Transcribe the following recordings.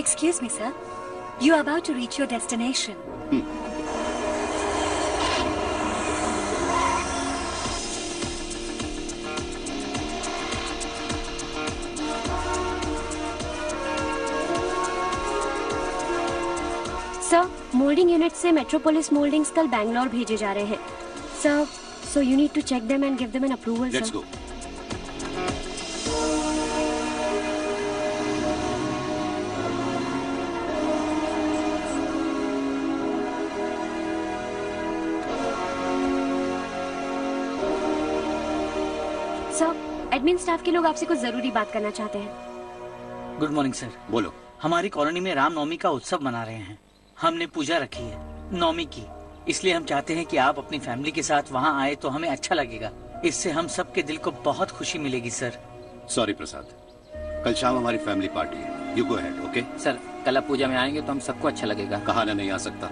Excuse me, sir. You are about to reach your destination. Sir, moulding unit से metropolis mouldings कल बैंगलोर भेजे जा रहे हैं। Sir, so you need to check them and give them an approval. Let's go. Sir, admin staff के लोग आपसे कुछ जरूरी बात करना चाहते हैं। Good morning sir. बोलो। हमारी कॉलोनी में रामनवमी का उत्सव मना रहे हैं। हमने पूजा रखी है नवमी की, इसलिए हम चाहते हैं कि आप अपनी फैमिली के साथ वहाँ आए तो हमें अच्छा लगेगा। इससे हम सबके दिल को बहुत खुशी मिलेगी सर। सॉरी प्रसाद, कल शाम हमारी फैमिली पार्टी है। You go ahead, okay? Sir, कल आप पूजा में आएंगे तो हम सबको अच्छा लगेगा। कहा ना नहीं आ सकता।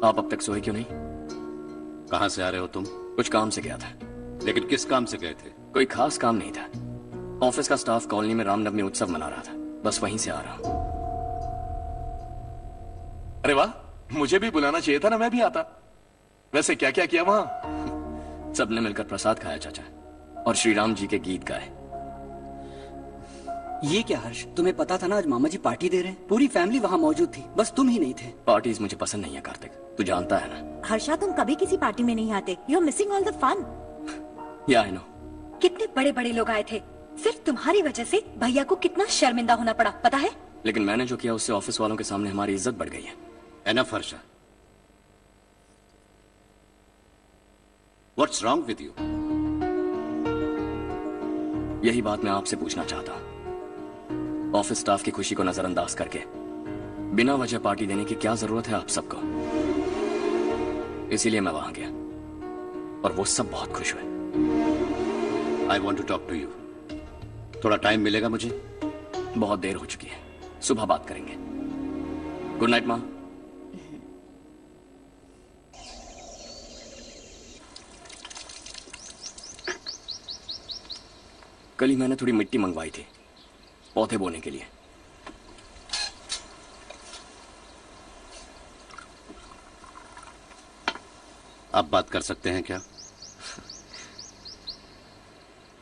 आप अब तक सोए क्यों नहीं? कहाँ से आ रहे हो तुम? कुछ काम से गया था। लेकिन किस काम से गए थे? कोई खास काम नहीं था। ऑफिस का स्टाफ कॉलोनी में रामनवमी उत्सव मना रहा था, बस वहीं से आ रहा हूं। अरे वाह, मुझे भी बुलाना चाहिए था ना, मैं भी आता। वैसे क्या क्या किया वहां? सबने मिलकर प्रसाद खाया चाचा, और श्री राम जी के गीत गाए। ये क्या हर्ष, तुम्हें पता था ना आज मामा जी पार्टी दे रहे हैं? पूरी फैमिली वहाँ मौजूद थी, बस तुम ही नहीं थे। पार्टीज मुझे पसंद नहीं है कार्तिक, तू जानता है ना। हर्षा, तुम कभी किसी पार्टी में नहीं आते। You are missing all the fun. Yeah I no. कितने बड़े बड़े लोग आए थे, सिर्फ तुम्हारी वजह से भैया को कितना शर्मिंदा होना पड़ा, पता है? लेकिन मैंने जो किया उससे ऑफिस वालों के सामने हमारी इज्जत बढ़ गई है। Enough Harsha, what's wrong with you? यही बात मैं आपसे पूछना चाहता हूँ। ऑफिस स्टाफ की खुशी को नजरअंदाज करके बिना वजह पार्टी देने की क्या जरूरत है आप सबको? इसीलिए मैं वहां गया और वो सब बहुत खुश हुए। I want to talk to you. थोड़ा टाइम मिलेगा मुझे? बहुत देर हो चुकी है, सुबह बात करेंगे। गुड नाइट माँ। कल ही मैंने थोड़ी मिट्टी मंगवाई थी पौधे बोने के लिए। आप बात कर सकते हैं क्या?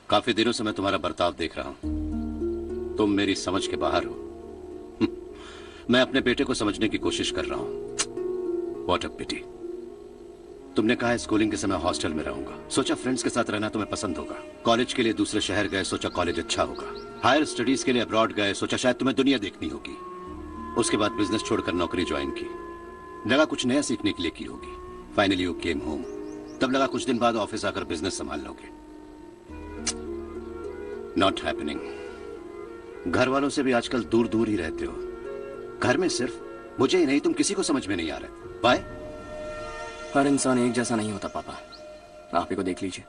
काफी दिनों से मैं तुम्हारा बर्ताव देख रहा हूं। तुम मेरी समझ के बाहर हो। मैं अपने बेटे को समझने की कोशिश कर रहा हूं। व्हाट अ पिटी। तुमने कहा स्कूलिंग के समय हॉस्टल में रहूंगा, सोचा फ्रेंड्स के साथ रहना तुम्हें पसंद होगा। कॉलेज के लिए दूसरे शहर गए, सोचा कॉलेज अच्छा होगा। हायर स्टडीज के लिए अब्रॉड गए, सोचा शायद तुम्हें दुनिया देखनी होगी। उसके बाद बिजनेस छोड़कर नौकरी ज्वाइन की, लगा कुछ नया सीखने के लिए की होगी। फाइनली यू केम होम, तब लगा कुछ दिन बाद ऑफिस आकर बिजनेस संभाल लोगे। Not happening. घर वालों से भी आजकल दूर दूर ही रहते हो। घर में सिर्फ मुझे ही नहीं, तुम किसी को समझ में नहीं आ रहे। बाय। हर इंसान एक जैसा नहीं होता पापा, आप ही को देख लीजिए।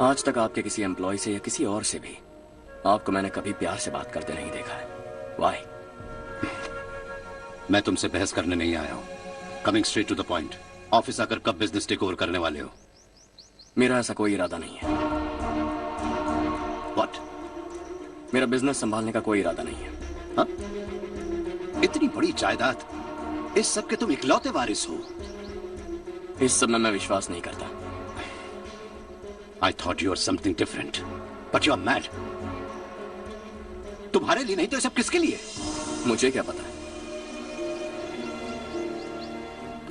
आज तक आपके किसी एम्प्लॉय से या किसी और से भी आपको मैंने कभी प्यार से बात करते नहीं देखा है। Why? मैं तुमसे बहस करने नहीं आया हूं। Coming straight to the point. Office आकर कब बिजनेस टेक ओवर करने वाले हो? मेरा ऐसा कोई इरादा नहीं है। What? मेरा बिजनेस संभालने का कोई इरादा नहीं है। हाँ? इतनी बड़ी जायदाद, इस सब के तुम इकलौते वारिस हो। इस सब में मैं विश्वास नहीं करता। I thought you were something different, but you are mad. तुम्हारे लिए नहीं तो ये सब किसके लिए? मुझे क्या पता है।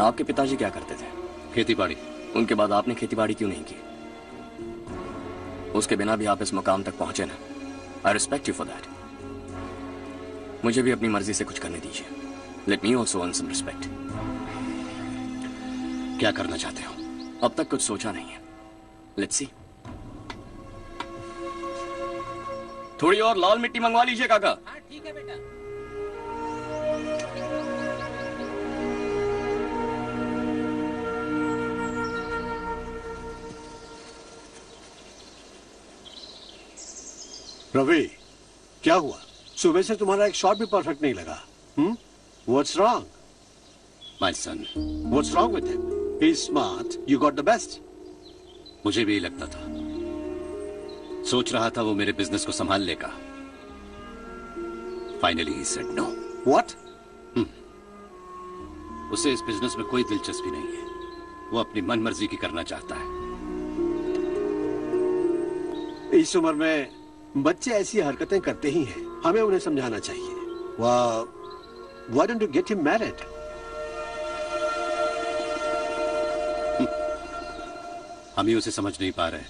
आपके पिताजी क्या करते थे? खेती बाड़ी। उनके बाद आपने खेती बाड़ी क्यों नहीं की? उसके बिना भी आप इस मुकाम तक पहुंचे ना। I respect you for that. मुझे भी अपनी मर्जी से कुछ करने दीजिए। Let me also earn some respect. क्या करना चाहते हो? अब तक कुछ सोचा नहीं है। Let's see. थोड़ी और लाल मिट्टी मंगवा लीजिए काका। हाँ ठीक है बेटा। रवि, क्या हुआ? सुबह से तुम्हारा एक शॉट भी परफेक्ट नहीं लगा। What's wrong? My son. What's wrong with him? He's smart. You got the best. मुझे भी यही लगता था। सोच रहा था वो मेरे बिजनेस को संभाल लेगा। Finally he said no. What? उसे इस बिजनेस में कोई दिलचस्पी नहीं है। वो अपनी मनमर्जी की करना चाहता है। इस उम्र में बच्चे ऐसी हरकतें करते ही हैं। हमें उन्हें समझाना चाहिए। Why don't you get him married? हम ही उसे समझ नहीं पा रहे।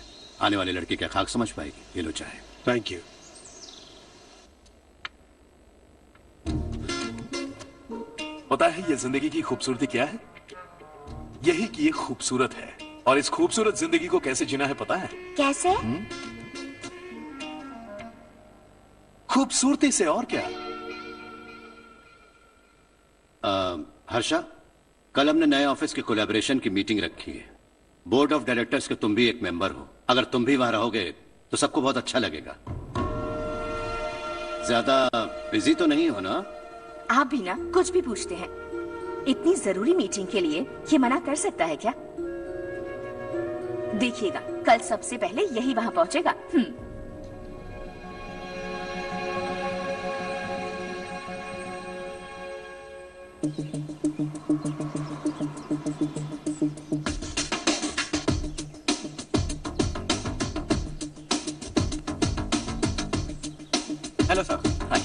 आने वाली लड़की क्या खाक समझ पाएगी? ये लो चाहे। Thank you. पता है ये जिंदगी की खूबसूरती क्या है? यही कि ये खूबसूरत है, और इस खूबसूरत जिंदगी को कैसे जीना है पता है? कैसे? खूबसूरती से, और क्या? हर्षा, कल हमने नए ऑफिस के कोलैबोरेशन की मीटिंग रखी है। बोर्ड ऑफ डायरेक्टर्स के तुम भी एक मेंबर हो। अगर तुम भी वहां रहोगे तो सबको बहुत अच्छा लगेगा। ज्यादा बिजी तो नहीं हो ना? आप भी ना कुछ भी पूछते हैं। इतनी जरूरी मीटिंग के लिए ये मना कर सकता है क्या? देखिएगा, कल सबसे पहले यही वहां पहुंचेगा। Hello sir. हाय।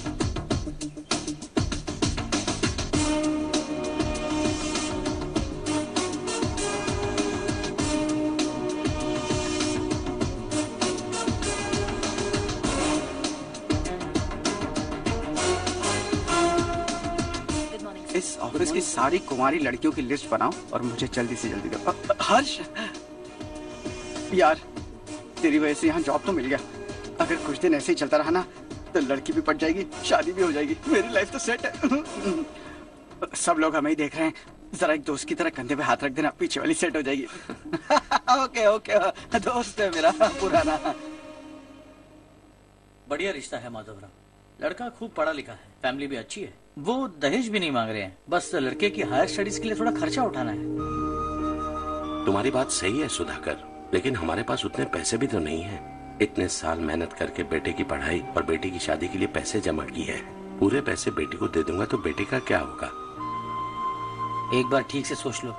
इस ऑफिस की सारी कुंवारी लड़कियों की लिस्ट बनाओ और मुझे जल्दी से जल्दी दो। हर्ष, यार तेरी वजह से यहाँ जॉब तो मिल गया। अगर कुछ दिन ऐसे ही चलता रहा ना तो लड़की भी पट जाएगी, शादी भी हो जाएगी, मेरी लाइफ तो सेट है। सब लोग हमें ही देख रहे हैं, जरा एक दोस्त की तरह कंधे पे हाथ रख देना, पीछे वाली सेट हो जाएगी। ओके ओके, दोस्त है मेरा पुराना। बढ़िया रिश्ता है माधवराव। लड़का खूब पढ़ा लिखा है, फैमिली भी अच्छी है। वो दहेज भी नहीं मांग रहे हैं, बस लड़के की हायर स्टडीज के लिए थोड़ा खर्चा उठाना है। तुम्हारी बात सही है सुधाकर, लेकिन हमारे पास उतने पैसे भी तो नहीं है। इतने साल मेहनत करके बेटे की पढ़ाई और बेटी की शादी के लिए पैसे जमा किए हैं। पूरे पैसे बेटी को दे दूंगा तो बेटे का क्या होगा? एक बार ठीक से सोच लो।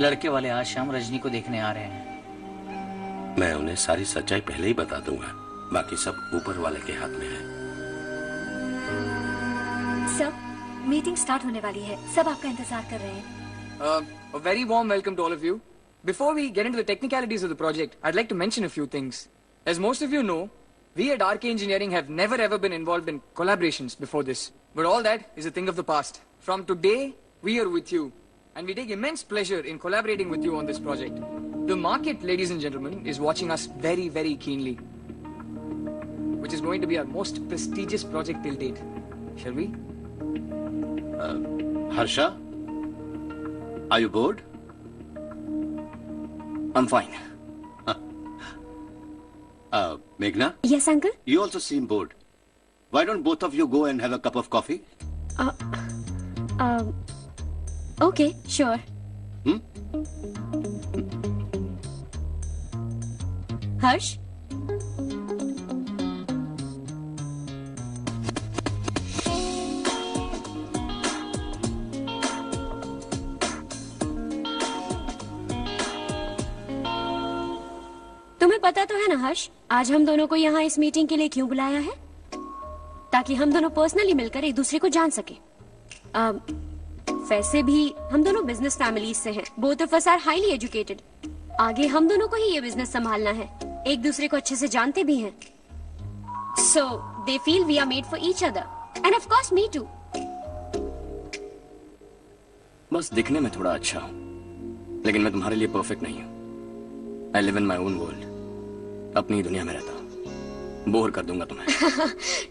लड़के वाले आज शाम रजनी को देखने आ रहे हैं। मैं उन्हें सारी सच्चाई पहले ही बता दूंगा, बाकी सब ऊपर वाले के हाथ में है। सब मीटिंग स्टार्ट होने वाली है, सब आपका इंतजार कर रहे हैं। A very warm welcome to all of you. Before we get into the technicalities of the project, I'd like to mention a few things. As most of you know, we at RK Engineering have never ever been involved in collaborations before this. But all that is a thing of the past. From today, we are with you. And we take immense pleasure in collaborating with you on this project. The market, ladies and gentlemen, is watching us very, very keenly. Which is going to be our most prestigious project till date. Shall we? Harsha, are you bored? I'm fine. Meghna? Yes, uncle? You also seem bored. Why don't both of you go and have a cup of coffee? Okay, sure. Harsh? तुम्हें पता तो है ना हर्ष, आज हम दोनों को यहाँ इस मीटिंग के लिए क्यों बुलाया है? ताकि हम दोनों पर्सनली मिलकर एक दूसरे को जान सके। वैसे भी हम दोनों बिजनेस फैमिलीज से हैं। Both of us are highly educated. आगे हम दोनों को ही ये बिजनेस संभालना है। एक दूसरे को अच्छे से जानते भी हैं। So they feel we are made for each other and of course me too. बस दिखने में थोड़ा अच्छा हूँ, लेकिन मैं तुम्हारे लिए परफेक्ट नहीं हूँ। I live in my own world, अपनी ही दुनिया में रहता हूँ। बोर कर दूंगा तुम्हें।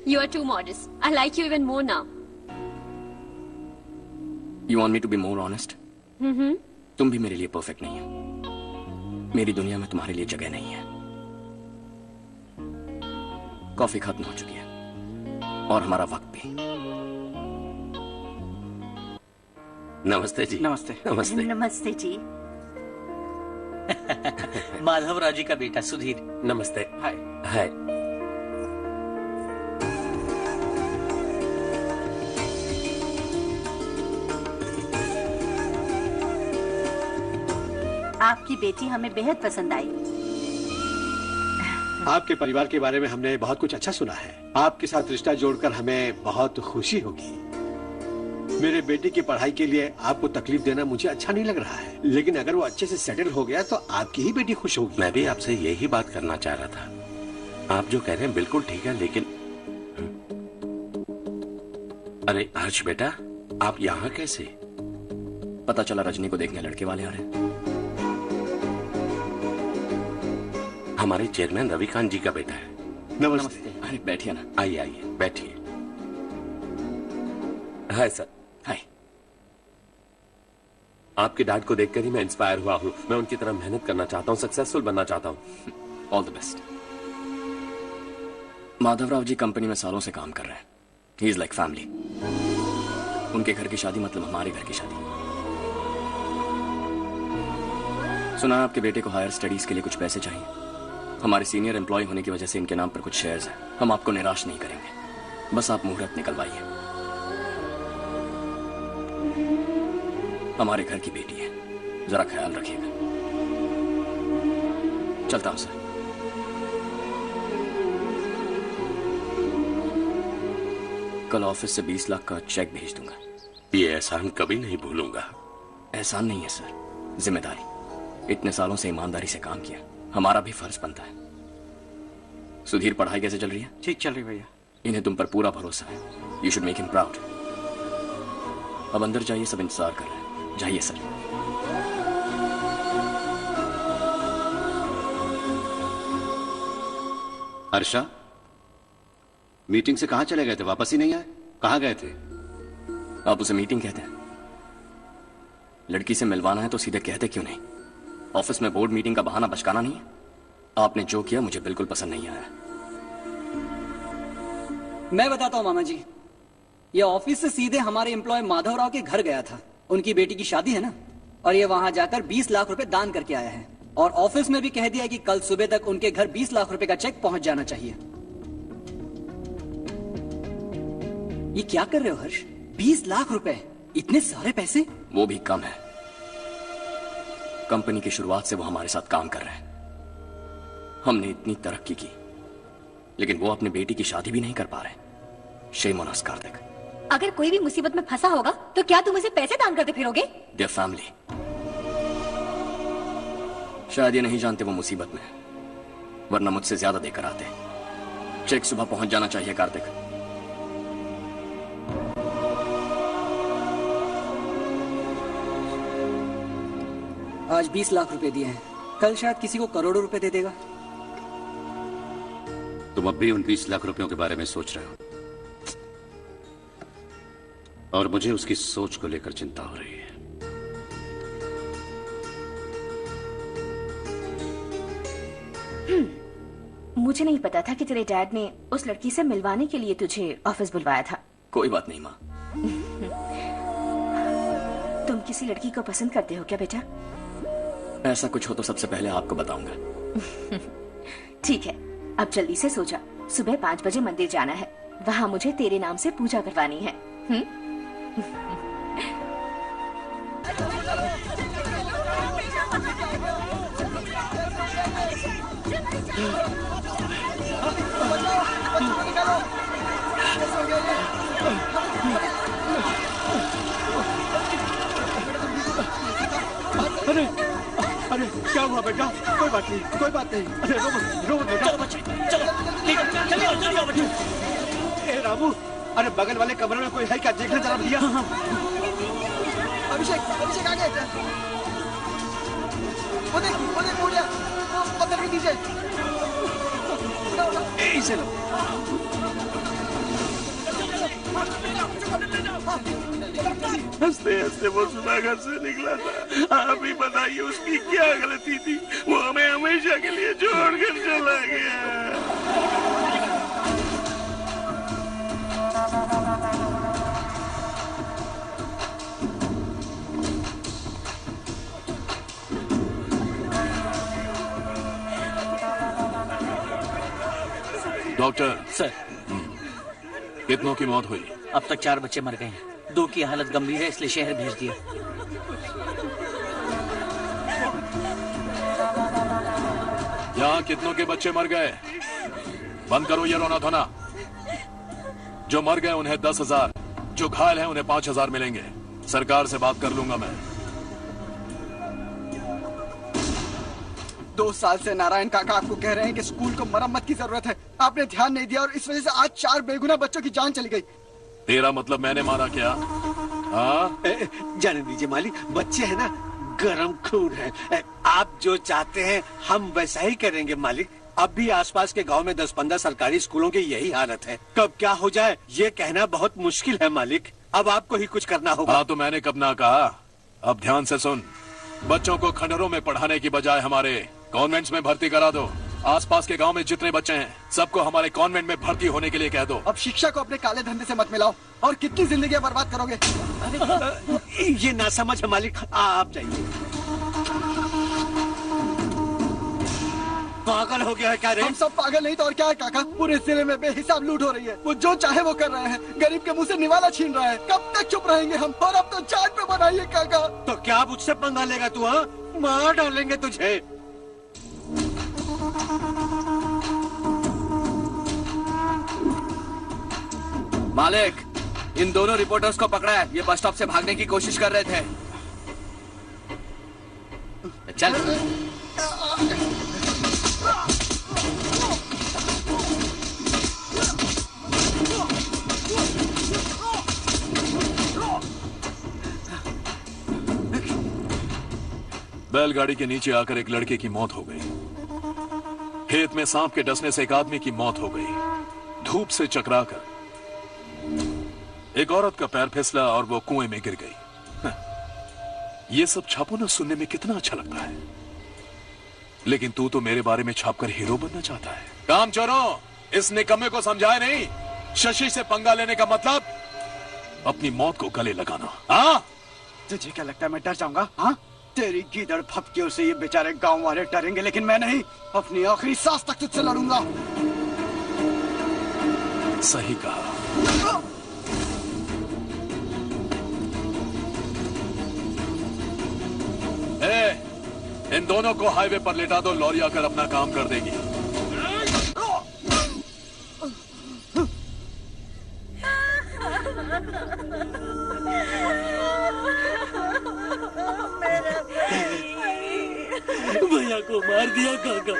You are too modest. I like you even more now. You want me to be more honest? तुम भी मेरे लिए परफेक्ट नहीं हो। मेरी दुनिया में तुम्हारे लिए जगह नहीं है। कॉफी खत्म हो चुकी है और हमारा वक्त भी। नमस्ते जी। नमस्ते। नमस्ते। नमस्ते जी। माधवराव जी का बेटा सुधीर। नमस्ते। हाय। हाय। आपकी बेटी हमें बेहद पसंद आई। आपके परिवार के बारे में हमने बहुत कुछ अच्छा सुना है। आपके साथ रिश्ता जोड़कर हमें बहुत खुशी होगी। मेरे बेटे की पढ़ाई के लिए आपको तकलीफ देना मुझे अच्छा नहीं लग रहा है, लेकिन अगर वो अच्छे से सेटल हो गया तो आपकी ही बेटी खुश होगी। मैं भी आपसे यही बात करना चाह रहा था। आप जो कह रहे हैं बिल्कुल ठीक है, लेकिन अरे हर्ष बेटा, आप यहाँ कैसे? पता चला रजनी को देखने लड़के वाले आ रहे हैं। हमारे चेयरमैन रविकांत जी का बेटा है। नमस्ते। अरे बैठिए ना। आइए आइए बैठिए। Hi sir. हाय। आपके डैड को देखकर ही मैं इंस्पायर हुआ हूँ। मैं उनकी तरह मेहनत करना चाहता हूँ, सक्सेसफुल बनना चाहता हूँ। All the best. Madhavrao ji company में सालों से काम कर रहे हैं। He is like family. उनके घर की शादी मतलब हमारे घर की शादी। सुना है आपके बेटे को हायर स्टडीज के लिए कुछ पैसे चाहिए। हमारे सीनियर एम्प्लॉय होने की वजह से इनके नाम पर कुछ शेयर्स हैं। हम आपको निराश नहीं करेंगे, बस आप मुहूर्त निकलवाइए। हमारे घर की बेटी है, जरा ख्याल रखिएगा। चलता हूं सर। कल ऑफिस से 20 लाख का चेक भेज दूंगा। ये एहसान कभी नहीं भूलूंगा। एहसान नहीं है सर, जिम्मेदारी। इतने सालों से ईमानदारी से काम किया, हमारा भी फर्ज बनता है। सुधीर, पढ़ाई कैसे चल रही है? ठीक चल रही भैया। इन्हें तुम पर पूरा भरोसा है। You should make him proud. अब अंदर जाइए, सब इंतजार कर रहे हैं। जाइए सर। हर्षा, मीटिंग से कहां चले गए थे? वापस ही नहीं आए? कहां गए थे? आप उसे मीटिंग कहते हैं? लड़की से मिलवाना है तो सीधे कहते क्यों नहीं? ऑफिस में बोर्ड मीटिंग का बहाना बचकाना नहीं है। आपने जो किया मुझे बिल्कुल पसंद नहीं आया। मैं बताता हूँ मामा जी, ये ऑफिस से सीधे हमारे एम्प्लॉय माधवराव के घर गया था। उनकी बेटी की शादी है ना, और ये वहां जाकर 20 लाख रुपए दान करके आया है। और ऑफिस में भी कह दिया कि कल सुबह तक उनके घर 20 लाख रुपए का चेक पहुंच जाना चाहिए। ये क्या कर रहे हो हर्ष? 20 लाख रुपए, इतने सारे पैसे? वो भी कम है। कंपनी की शुरुआत से वो हमारे साथ काम कर रहे हैं। हमने इतनी तरक्की की, लेकिन वो अपनी बेटी की शादी भी नहीं कर पा रहे। Shame on us Kartik. अगर कोई भी मुसीबत में फंसा होगा तो क्या तुम उसे पैसे दान करते फिरोगे? Their family. शायद ये नहीं जानते वो मुसीबत में, वरना मुझसे ज्यादा देकर आते। चेक सुबह पहुंच जाना चाहिए कार्तिक। आज 20 लाख रुपए दिए हैं, कल शायद किसी को करोड़ों रुपए दे देगा। तुम अब भी उन 20 लाख रुपयों के बारे में सोच रहे हो, और मुझे उसकी सोच को लेकर चिंता हो रही है। मुझे नहीं पता था कि तेरे डैड ने उस लड़की से मिलवाने के लिए तुझे ऑफिस बुलवाया था। कोई बात नहीं माँ। तुम किसी लड़की को पसंद करते हो क्या बेटा? ऐसा कुछ हो तो सबसे पहले आपको बताऊंगा। ठीक है, अब जल्दी से सो जा। सुबह 5 बजे मंदिर जाना है, वहाँ मुझे तेरे नाम से पूजा करवानी है। अरे अरे क्या हुआ बेटा? कोई बात नहीं, कोई बात नहीं। अरे रो मत बेटा। चलो बच्चे, चलो जल्दी आओ बच्चे। ए रामू, अरे बगल वाले कमरे में कोई है क्या? देखना जरा भैया। अभिषेक, अभिषेक आ गए। वो देख बोलिया, वो पत्थर के नीचे। इसे लो। हंसते हंसते वो सुबह घर से निकला था। आप ही बताइए उसकी क्या गलती थी? वो हमें हमेशा के लिए छोड़कर चला गया। डॉक्टर सर, कितनों की मौत हुई? अब तक 4 बच्चे मर गए हैं। 2 की हालत गंभीर है, इसलिए शहर भेज दिया। यहाँ कितनों के बच्चे मर गए? बंद करो ये रोना धोना। जो मर गए उन्हें 10,000, जो घायल हैं उन्हें 5,000 मिलेंगे। सरकार से बात कर लूंगा मैं। 2 साल से नारायण काका आपको कह रहे हैं कि स्कूल को मरम्मत की जरूरत है। आपने ध्यान नहीं दिया और इस वजह से आज 4 बेगुनाह बच्चों की जान चली गई। तेरा मतलब मैंने मारा क्या? हाँ, जाने दीजिए मालिक, बच्चे हैं ना, गरम खून है। आप जो चाहते हैं हम वैसा ही करेंगे मालिक। अब भी आसपास के गांव में 10-15 सरकारी स्कूलों की यही हालत है। कब क्या हो जाए ये कहना बहुत मुश्किल है मालिक। अब आपको ही कुछ करना होगा। हाँ, तो मैंने कब ना कहा। अब ध्यान से सुन, बच्चों को खंडहरों में पढ़ाने की बजाय हमारे कॉन्वेंट्स में भर्ती करा दो। आसपास के गांव में जितने बच्चे हैं सबको हमारे कॉन्वेंट में भर्ती होने के लिए कह दो। अब शिक्षा को अपने काले धंधे से मत मिलाओ। और कितनी जिंदगियां बर्बाद करोगे? ये ना समझ है मालिक, आप जाइए। पागल हो गया है क्या रे? हम सब पागल नहीं तो और क्या है काका। पूरे जिले में बेहिसाब लूट हो रही है। वो जो चाहे वो कर रहे हैं। गरीब के मुंह से निवाला छीन रहा है। कब तक चुप रहेंगे हम? और अब तो जान पे बनाइए काका। तो क्या मुझसे पंगा लेगा तू? हाँ, मार डालेंगे तुझे। मालिक, इन दोनों रिपोर्टर्स को पकड़ा है। ये बस स्टॉप से भागने की कोशिश कर रहे थे। चल। बैलगाड़ी के नीचे आकर एक लड़के की मौत हो गई। खेत में सांप के डसने से एक आदमी की मौत हो गई। धूप से चकराकर एक औरत का पैर फिसला और वो कुएं में गिर गई। ये सब छापो ना, सुनने में कितना अच्छा लगता है। लेकिन तू तो मेरे बारे में छापकर हीरो बनना चाहता है। काम चोरों, इस निकम्मे को समझाए नहीं। शशि से पंगा लेने का मतलब अपनी मौत को गले लगाना। हाँ, तुझे क्या लगता है मैं डर जाऊंगा? हाँ, तेरी गीदड़ फपकियों से ये बेचारे गांव वाले डरेंगे, लेकिन मैं नहीं। अपनी आखिरी सांस तक तुझसे लड़ूंगा। सही कहा। इन दोनों को हाईवे पर लेटा दो। लॉरी आकर अपना काम कर देगी। भैया को मार दिया काका।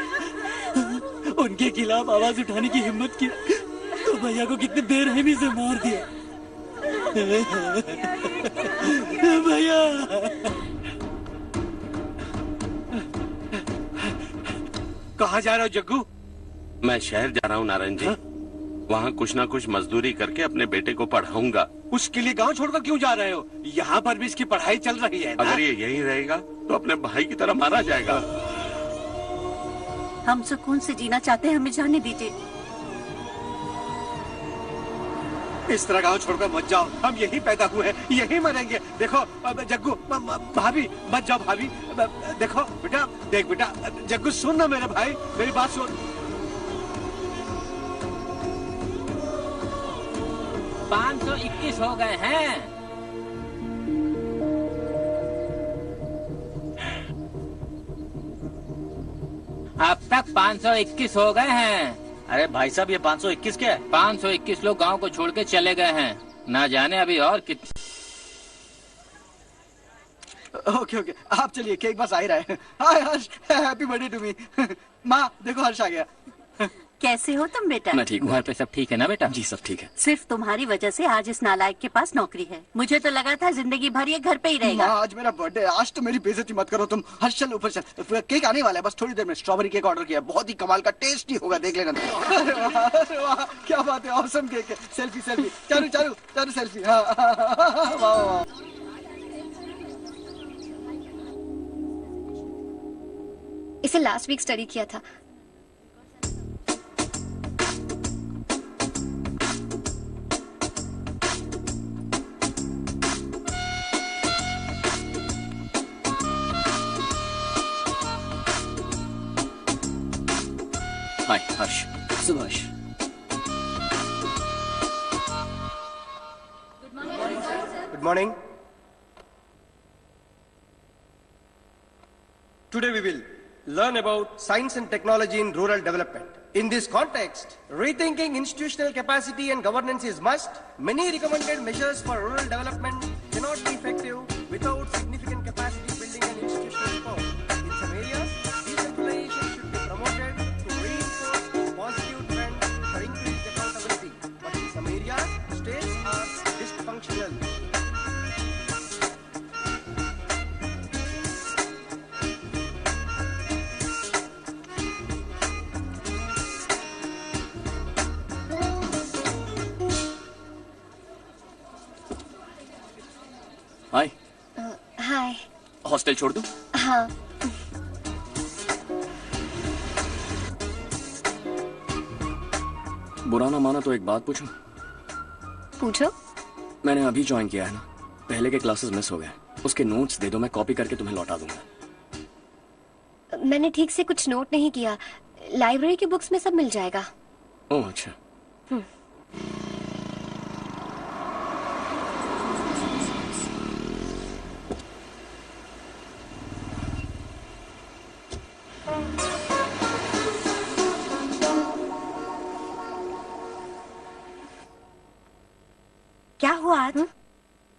उनके खिलाफ आवाज उठाने की हिम्मत की तो भैया को कितने बेरहमी से मार दिया। भैया, कहाँ जा रहे हो जग्गू? मैं शहर जा रहा हूँ नारायण जी। वहाँ कुछ ना कुछ मजदूरी करके अपने बेटे को पढ़ाऊंगा। उसके लिए गांव छोड़कर क्यों जा रहे हो? यहाँ पर भी इसकी पढ़ाई चल रही है ना? अगर ये यही रहेगा तो अपने भाई की तरह मारा जाएगा। हम सुकून से जीना चाहते हैं, हमें जाने दीजिए। इस तरह गांव छोड़कर मत जाओ। हम यही पैदा हुए हैं, यही मरेंगे। देखो जग्गू, भाभी मत जाओ। भाभी देखो बेटा, देख बेटा, जग्गू सुन ना मेरे भाई, मेरी बात सुन। 521 हो गए हैं। अब तक 521 हो गए हैं। अरे भाई साहब, ये 521 क्या है? 521 लोग गांव को छोड़ के चले गए हैं। ना जाने अभी और कितने। ओके ओके, आप चलिए, केक बस आ ही रहा है। हाय हर्ष, हैप्पी बर्थडे टू मी। माँ देखो, हर्ष आ गया। कैसे हो तुम बेटा? मैं ठीक हूँ। घर पे सब ठीक है ना बेटा? जी सब ठीक है। सिर्फ तुम्हारी वजह से आज इस नालायक के पास नौकरी है। मुझे तो लगा था जिंदगी भर ये घर पे ही रहेगा। माँ, आज मेरा बर्थडे, आज तो मेरी बेइज्जती मत करो तुम। हर्ष चल ऊपर चल, केक आने वाला है बस थोड़ी देर में। स्ट्रॉबेरी केक ऑर्डर किया, बहुत ही कमाल का, टेस्टी होगा, देख लेना। अरे वाह, क्या बात है, ऑसम केक है। Selfie selfie, Charu Charu Charu selfie. हाँ, वाह वाह। इसे लास्ट वीक स्टडी किया था। Hi Harsh. Subhash, Good morning. Today we will learn about science and technology in rural development. In this context, rethinking institutional capacity and governance is must. Many recommended measures for rural development cannot be effective without significant capacity building and institutional support. In some areas, decentralization should be promoted to reinforce positive trends for increased accountability. But in some areas, states are dysfunctional. Hi. Hi. Hostel छोड़ दूं? हाँ। बुरा ना माना तो एक बात पूछूं? पूछो। मैंने अभी ज्वाइन किया है ना, पहले के क्लासेस मिस हो गए। उसके नोट्स दे दो, मैं कॉपी करके तुम्हें लौटा दूंगा। मैंने ठीक से कुछ नोट नहीं किया। लाइब्रेरी की बुक्स में सब मिल जाएगा। ओह अच्छा। क्या हुआ आज?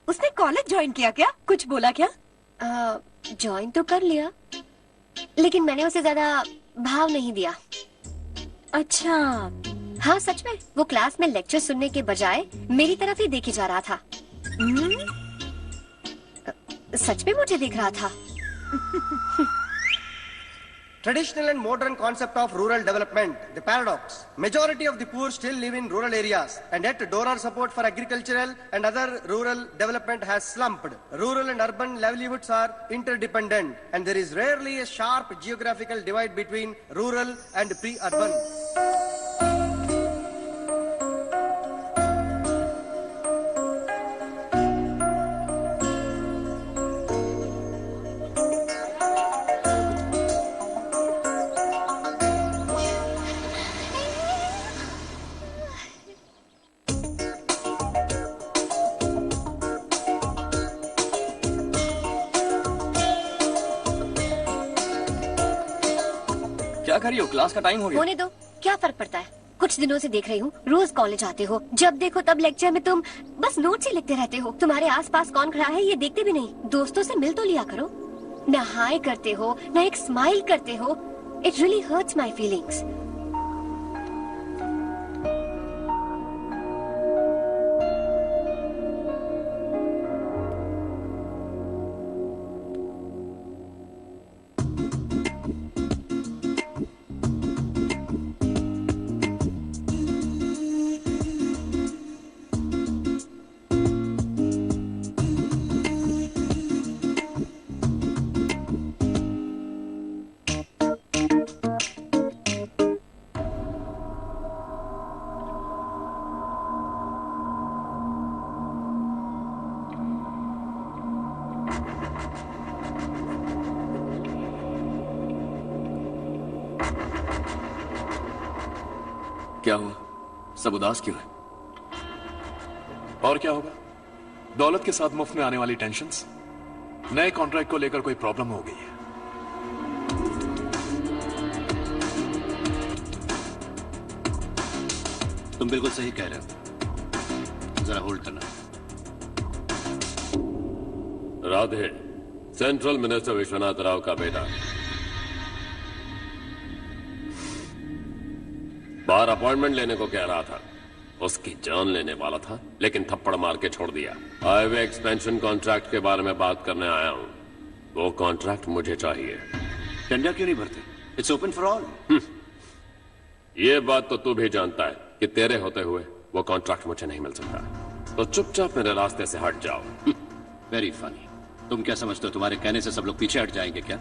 उसने कॉलेज ज्वाइन किया क्या? कुछ बोला क्या? ज्वाइन तो कर लिया, लेकिन मैंने उसे ज्यादा भाव नहीं दिया। अच्छा। हाँ सच में, वो क्लास में लेक्चर सुनने के बजाय मेरी तरफ ही देखे जा रहा था। सच में मुझे देख रहा था। Traditional and modern concept of rural development, the paradox. Majority of the poor still live in rural areas, and yet donor support for agricultural and other rural development has slumped. Rural and urban livelihoods are interdependent, and there is rarely a sharp geographical divide between rural and pre-urban. क्या कर रही हो? Class का time हो गया। होने दो, क्या फर्क पड़ता है? कुछ दिनों से देख रही हूँ, रोज कॉलेज आते हो, जब देखो तब लेक्चर में तुम बस नोट्स ही लिखते रहते हो। तुम्हारे आसपास कौन खड़ा है ये देखते भी नहीं। दोस्तों से मिल तो लिया करो। न हाय करते हो, न एक स्माइल करते हो। It really hurts my feelings. क्या हुआ? सब उदास क्यों है? और क्या होगा? दौलत के साथ मुफ्त में आने वाली टेंशन्स। नए कॉन्ट्रैक्ट को लेकर कोई प्रॉब्लम हो गई है। तुम बिल्कुल सही कह रहे हो। जरा होल्ड करना। राधे, सेंट्रल मिनिस्टर विश्वनाथ राव का बेटा, बाहर अपॉइंटमेंट लेने को कह रहा था। उसकी जान लेने वाला था, लेकिन थप्पड़ मार के छोड़ दिया। हाईवे एक्सपेंशन कॉन्ट्रैक्ट के बारे में बात करने आया हूं। वो कॉन्ट्रैक्ट मुझे चाहिए। टेंडर क्यों नहीं भरते? It's open for all. ये बात तो तू भी जानता है कि तेरे होते हुए वो कॉन्ट्रैक्ट मुझे नहीं मिल सकता। तो चुपचाप मेरे रास्ते से हट जाओ। Very funny. तुम क्या समझते हो तुम्हारे कहने से सब लोग पीछे हट जाएंगे क्या?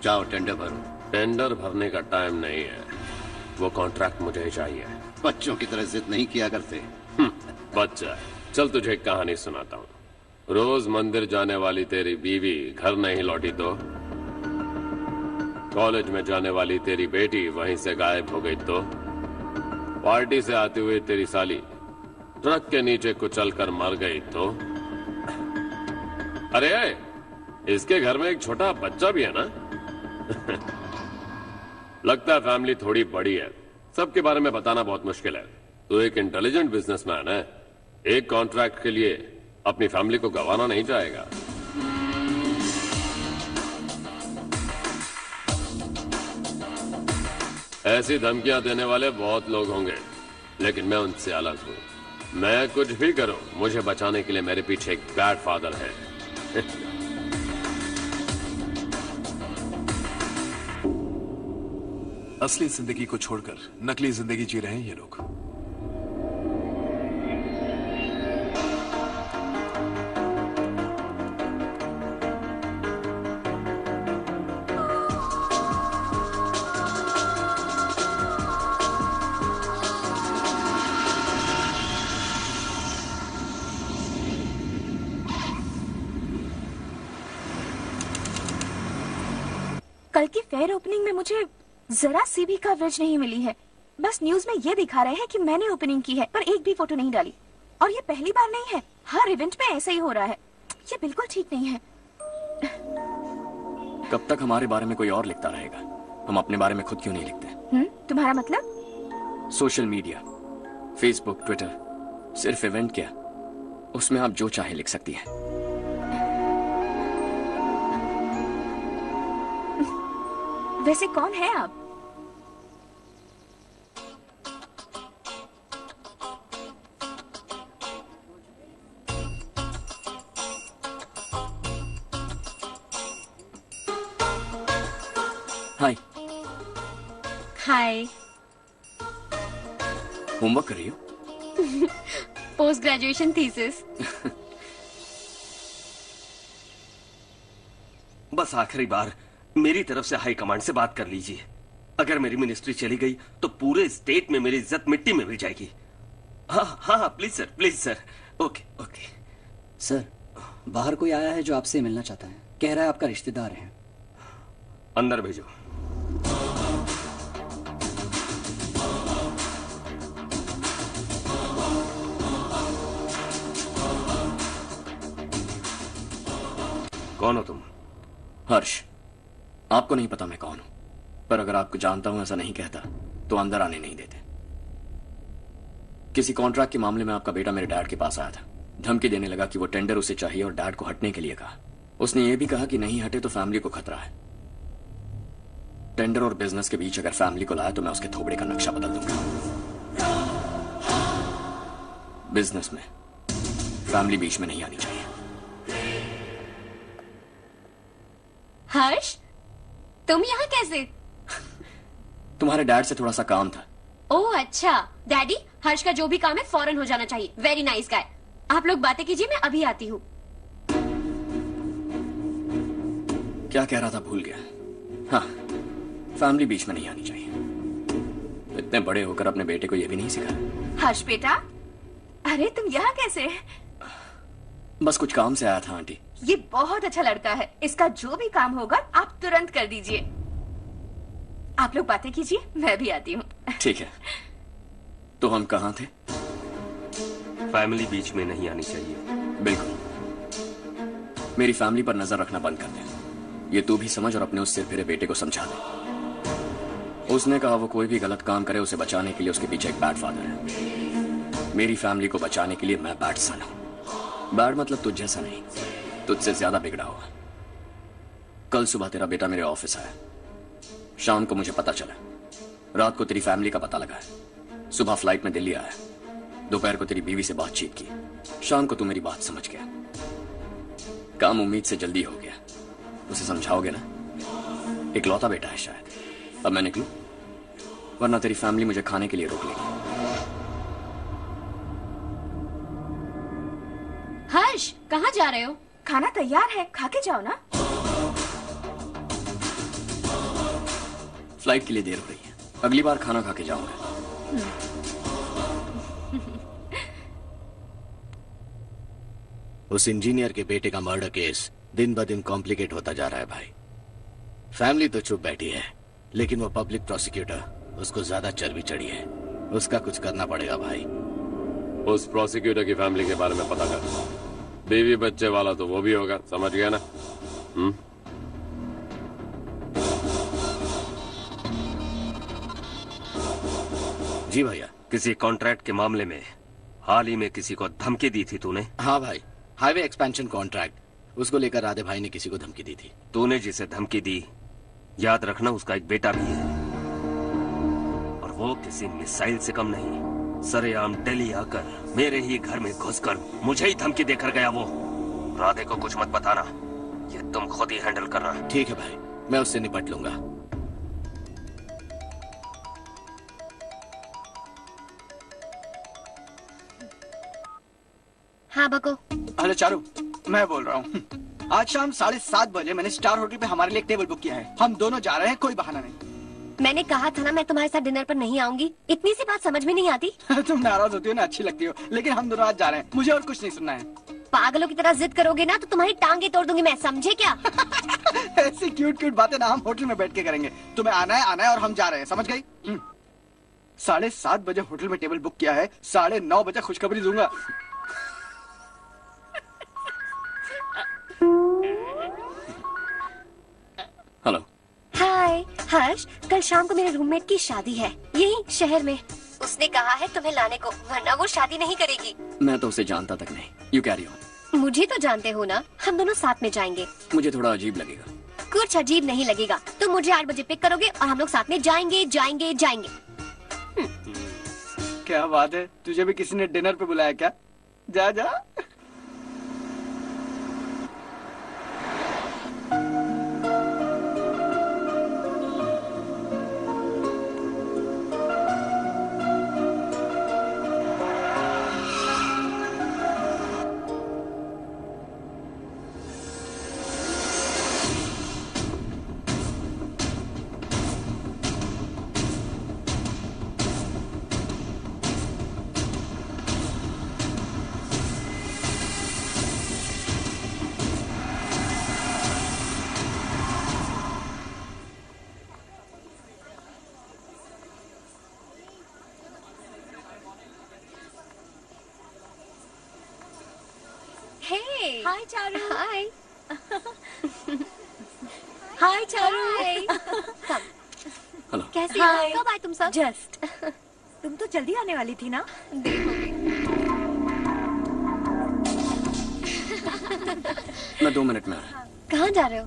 जाओ टेंडर भरो। टेंडर भरने का टाइम नहीं है। वो कॉन्ट्रैक्ट मुझे ही चाहिए। बच्चों की तरह जिद नहीं किया करते। बच्चा, चल तुझे एक कहानी सुनाता हूँ। रोज मंदिर जाने वाली तेरी बीवी घर नहीं लौटी तो, कॉलेज में जाने वाली तेरी बेटी वहीं से गायब हो गई तो, पार्टी से आती हुई तेरी साली ट्रक के नीचे कुचल कर मर गई तो, अरे इसके घर में एक छोटा बच्चा भी है ना? लगता है फैमिली थोड़ी बड़ी है, सबके बारे में बताना बहुत मुश्किल है। तो एक इंटेलिजेंट बिजनेसमैन है, एक कॉन्ट्रैक्ट के लिए अपनी फैमिली को गंवाना नहीं चाहेगा। ऐसी धमकियां देने वाले बहुत लोग होंगे, लेकिन मैं उनसे अलग हूं। मैं कुछ भी करूं, मुझे बचाने के लिए मेरे पीछे एक बैड फादर है। असली जिंदगी को छोड़कर नकली जिंदगी जी रहे हैं ये लोग। कल की फेयर ओपनिंग में मुझे जरा सी भी कवरेज नहीं मिली है। बस न्यूज में ये दिखा रहे हैं कि मैंने ओपनिंग की है, पर एक भी फोटो नहीं डाली। और ये पहली बार नहीं है, हर इवेंट में ऐसे ही हो रहा है। ये बिल्कुल ठीक नहीं है। कब तक हमारे बारे में कोई और लिखता रहेगा? हम अपने बारे में खुद क्यों नहीं लिखते? तुम्हारा मतलब? सोशल मीडिया, फेसबुक, ट्विटर, सिर्फ इवेंट क्या, उसमें आप जो चाहे लिख सकती हैं। वैसे कौन है आप? हाय। हाय। होमवर्क कर रही हो? Post graduation thesis. बस आखिरी बार मेरी तरफ से हाई कमांड से बात कर लीजिए। अगर मेरी मिनिस्ट्री चली गई तो पूरे स्टेट में मेरी इज्जत मिट्टी में मिल जाएगी। हाँ हाँ हाँ, please sir, please sir. Okay okay. Sir, बाहर कोई आया है जो आपसे मिलना चाहता है। कह रहा है आपका रिश्तेदार है। अंदर भेजो। कौन हो तुम? हर्ष। आपको नहीं पता मैं कौन हूं, पर अगर आपको जानता हूं ऐसा नहीं कहता तो अंदर आने नहीं देते। किसी कॉन्ट्रैक्ट के मामले में आपका बेटा मेरे डैड के पास आया था। धमकी देने लगा कि वो टेंडर उसे चाहिए और डैड को हटने के लिए कहा। उसने ये भी कहा कि नहीं हटे तो फैमिली को खतरा है। टेंडर और बिजनेस के बीच अगर फैमिली को लाया तो मैं उसके थोबड़े का नक्शा बदल दूंगा। बिजनेस में फैमिली बीच में नहीं आनी चाहिए। हर्ष, तुम यहाँ कैसे? तुम्हारे डैड से थोड़ा सा काम था। ओह अच्छा। डैडी, हर्ष का जो भी काम है फौरन हो जाना चाहिए। Very nice guy. आप लोग बातें कीजिए, मैं अभी आती हूँ। क्या कह रहा था भूल गया। हाँ, फैमिली बीच में नहीं आनी चाहिए। इतने बड़े होकर अपने बेटे को यह भी नहीं सिखाया। हर्ष बेटा, अरे तुम यहाँ कैसे? बस कुछ काम से आया था आंटी। ये बहुत अच्छा लड़का है। इसका जो भी काम होगा आप तुरंत कर दीजिए। आप लोग बातें कीजिए, मैं भी आती हूँ। ठीक है। तो हम कहाँ थे? फैमिली बीच में नहीं आनी चाहिए। बिल्कुल। मेरी फैमिली पर नजर रखना बंद कर दे। ये तू भी समझ और अपने उस सिर फिरे बेटे को समझा दे। उसने कहा वो कोई भी गलत काम करे उसे बचाने के लिए उसके पीछे एक बैड फादर है। मेरी फैमिली को बचाने के लिए मैं बैड सन हूं। बैड मतलब तुझ जैसा नहीं, तुझसे ज्यादा बिगड़ा हुआ। कल सुबह तेरा बेटा मेरे ऑफिस आया। शाम को मुझे पता चला। रात को तेरी फैमिली का पता लगा है। सुबह फ्लाइट में दिल्ली आया। दोपहर को तेरी बीवी से बातचीत की। शाम को तू मेरी बात समझ गया। काम उम्मीद से जल्दी हो गया। उसे समझाओगे ना? इकलौता बेटा है शायद। अब मैं निकलूं, वरना तेरी फैमिली मुझे खाने के लिए रोक लेगी। हर्ष, कहाँ जा रहे हो? खाना तैयार है, खा के जाओ ना। फ्लाइट के लिए देर हो रही है। अगली बार खाना खा के जाऊंगा। उस इंजीनियर के बेटे का मर्डर केस दिन ब दिन कॉम्प्लिकेट होता जा रहा है भाई। फैमिली तो चुप बैठी है, लेकिन वो पब्लिक प्रोसिक्यूटर, उसको ज्यादा चर्बी चढ़ी है। उसका कुछ करना पड़ेगा भाई। उस प्रोसिक्यूटर की फैमिली के बारे में पता कर। बीवी बच्चे वाला तो वो भी होगा, समझ गया ना? जी भैया। किसी कॉन्ट्रैक्ट के मामले में हाल ही में किसी को धमकी दी थी तूने? हाँ भाई, हाईवे एक्सपेंशन कॉन्ट्रैक्ट, उसको लेकर राधे भाई ने किसी को धमकी दी थी। तूने जिसे धमकी दी, याद रखना उसका एक बेटा भी है, और वो किसी मिसाइल से कम नहीं। सरेआम दिल्ली आकर मेरे ही घर में घुसकर मुझे ही धमकी देकर गया वो। राधे को कुछ मत बताना, ये तुम खुद ही हैंडल करना। ठीक है भाई, मैं उससे निपट लूंगा। हाँ बको। हेलो चारू, मैं बोल रहा हूँ। आज शाम 7:30 बजे मैंने स्टार होटल पे हमारे लिए एक टेबल बुक किया है। हम दोनों जा रहे हैं, कोई बहाना नहीं। मैंने कहा था ना मैं तुम्हारे साथ डिनर पर नहीं आऊंगी। इतनी सी बात समझ में नहीं आती? तुम नाराज होती हो ना, अच्छी लगती हो, लेकिन हम दोनों आज जा रहे हैं। मुझे और कुछ नहीं सुनना है। पागलों की तरह जिद करोगे ना तो तुम्हारी टांगे तोड़ दूंगी मैं, समझे क्या? ऐसी क्यूट क्यूट बातें ना हम होटल में बैठ के करेंगे। तुम्हें आना है और हम जा रहे हैं, समझ गई? 7:30 बजे होटल में टेबल बुक किया है, 9:30 बजे खुशखबरी दूंगा। हेलो। हाय हर्ष, कल शाम को मेरे रूममेट की शादी है यही शहर में। उसने कहा है तुम्हें लाने को, वरना वो शादी नहीं करेगी। मैं तो उसे जानता तक नहीं। You carry on. मुझे तो जानते हो ना, हम दोनों साथ में जाएंगे। मुझे थोड़ा अजीब लगेगा। कुछ अजीब नहीं लगेगा। तुम मुझे 8 बजे पिक करोगे और हम लोग साथ में जाएंगे जाएंगे जाएंगे। क्या बात है, तुझे भी किसी ने डिनर पे बुलाया क्या? जा जा। Hey. Hi Charu. Hi. Hi Charu. Hello. कैसी हो? कब आए तुम सब? Just. तुम तो जल्दी आने वाली थी ना? मैं 2 मिनट में आ रहा। कहाँ जा रहे हो?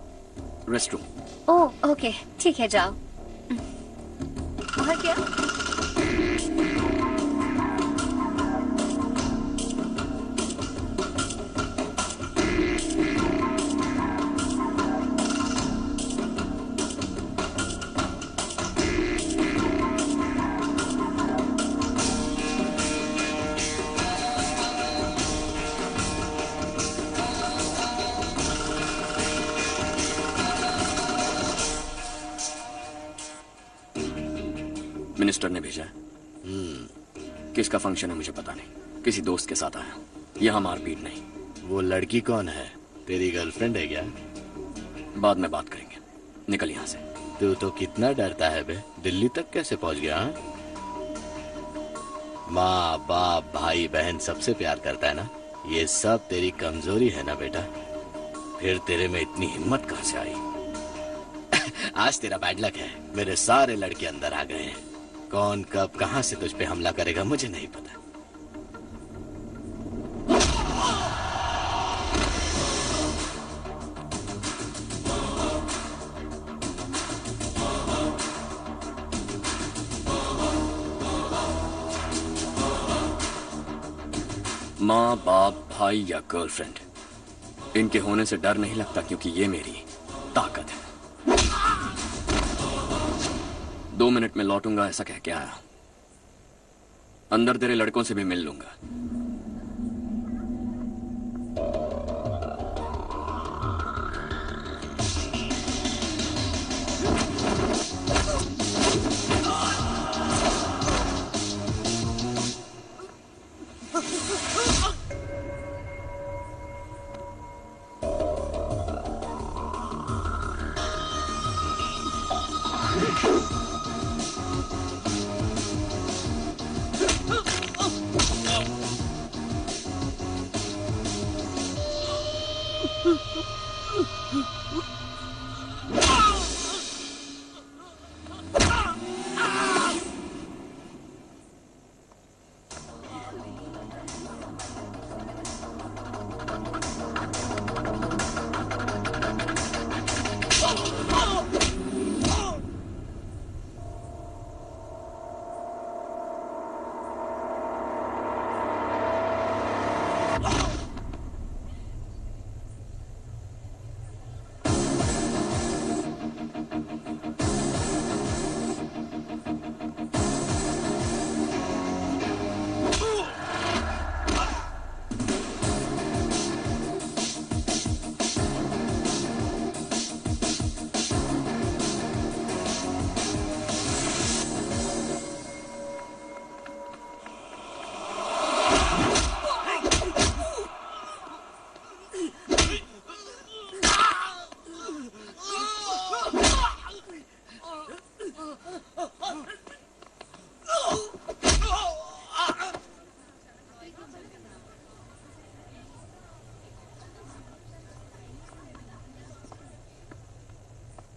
Rest room. ओह ओके, ठीक है जाओ। और क्या? मिनिस्टर ने भेजा है। किसका फंक्शन है मुझे पता नहीं, किसी दोस्त के साथ आया हूँ। यहाँ मारपीट नहीं। वो लड़की कौन है? तेरी गर्लफ्रेंड है क्या? बाद में बात करेंगे, निकल यहाँ से। तू तो कितना डरता है बे, दिल्ली तक कैसे पहुँच गया? माँ बाप भाई बहन सबसे प्यार करता है ना, ये सब तेरी कमजोरी है ना बेटा। फिर तेरे में इतनी हिम्मत कहाँ से आई? आज तेरा बैड लक है, मेरे सारे लड़के अंदर आ गए हैं। कौन कब कहां से तुझ पे हमला करेगा मुझे नहीं पता। माँ बाप भाई या गर्लफ्रेंड, इनके होने से डर नहीं लगता, क्योंकि ये मेरी ताकत है। 2 मिनट में लौटूंगा ऐसा कह के आया। अंदर तेरे लड़कों से भी मिल लूंगा।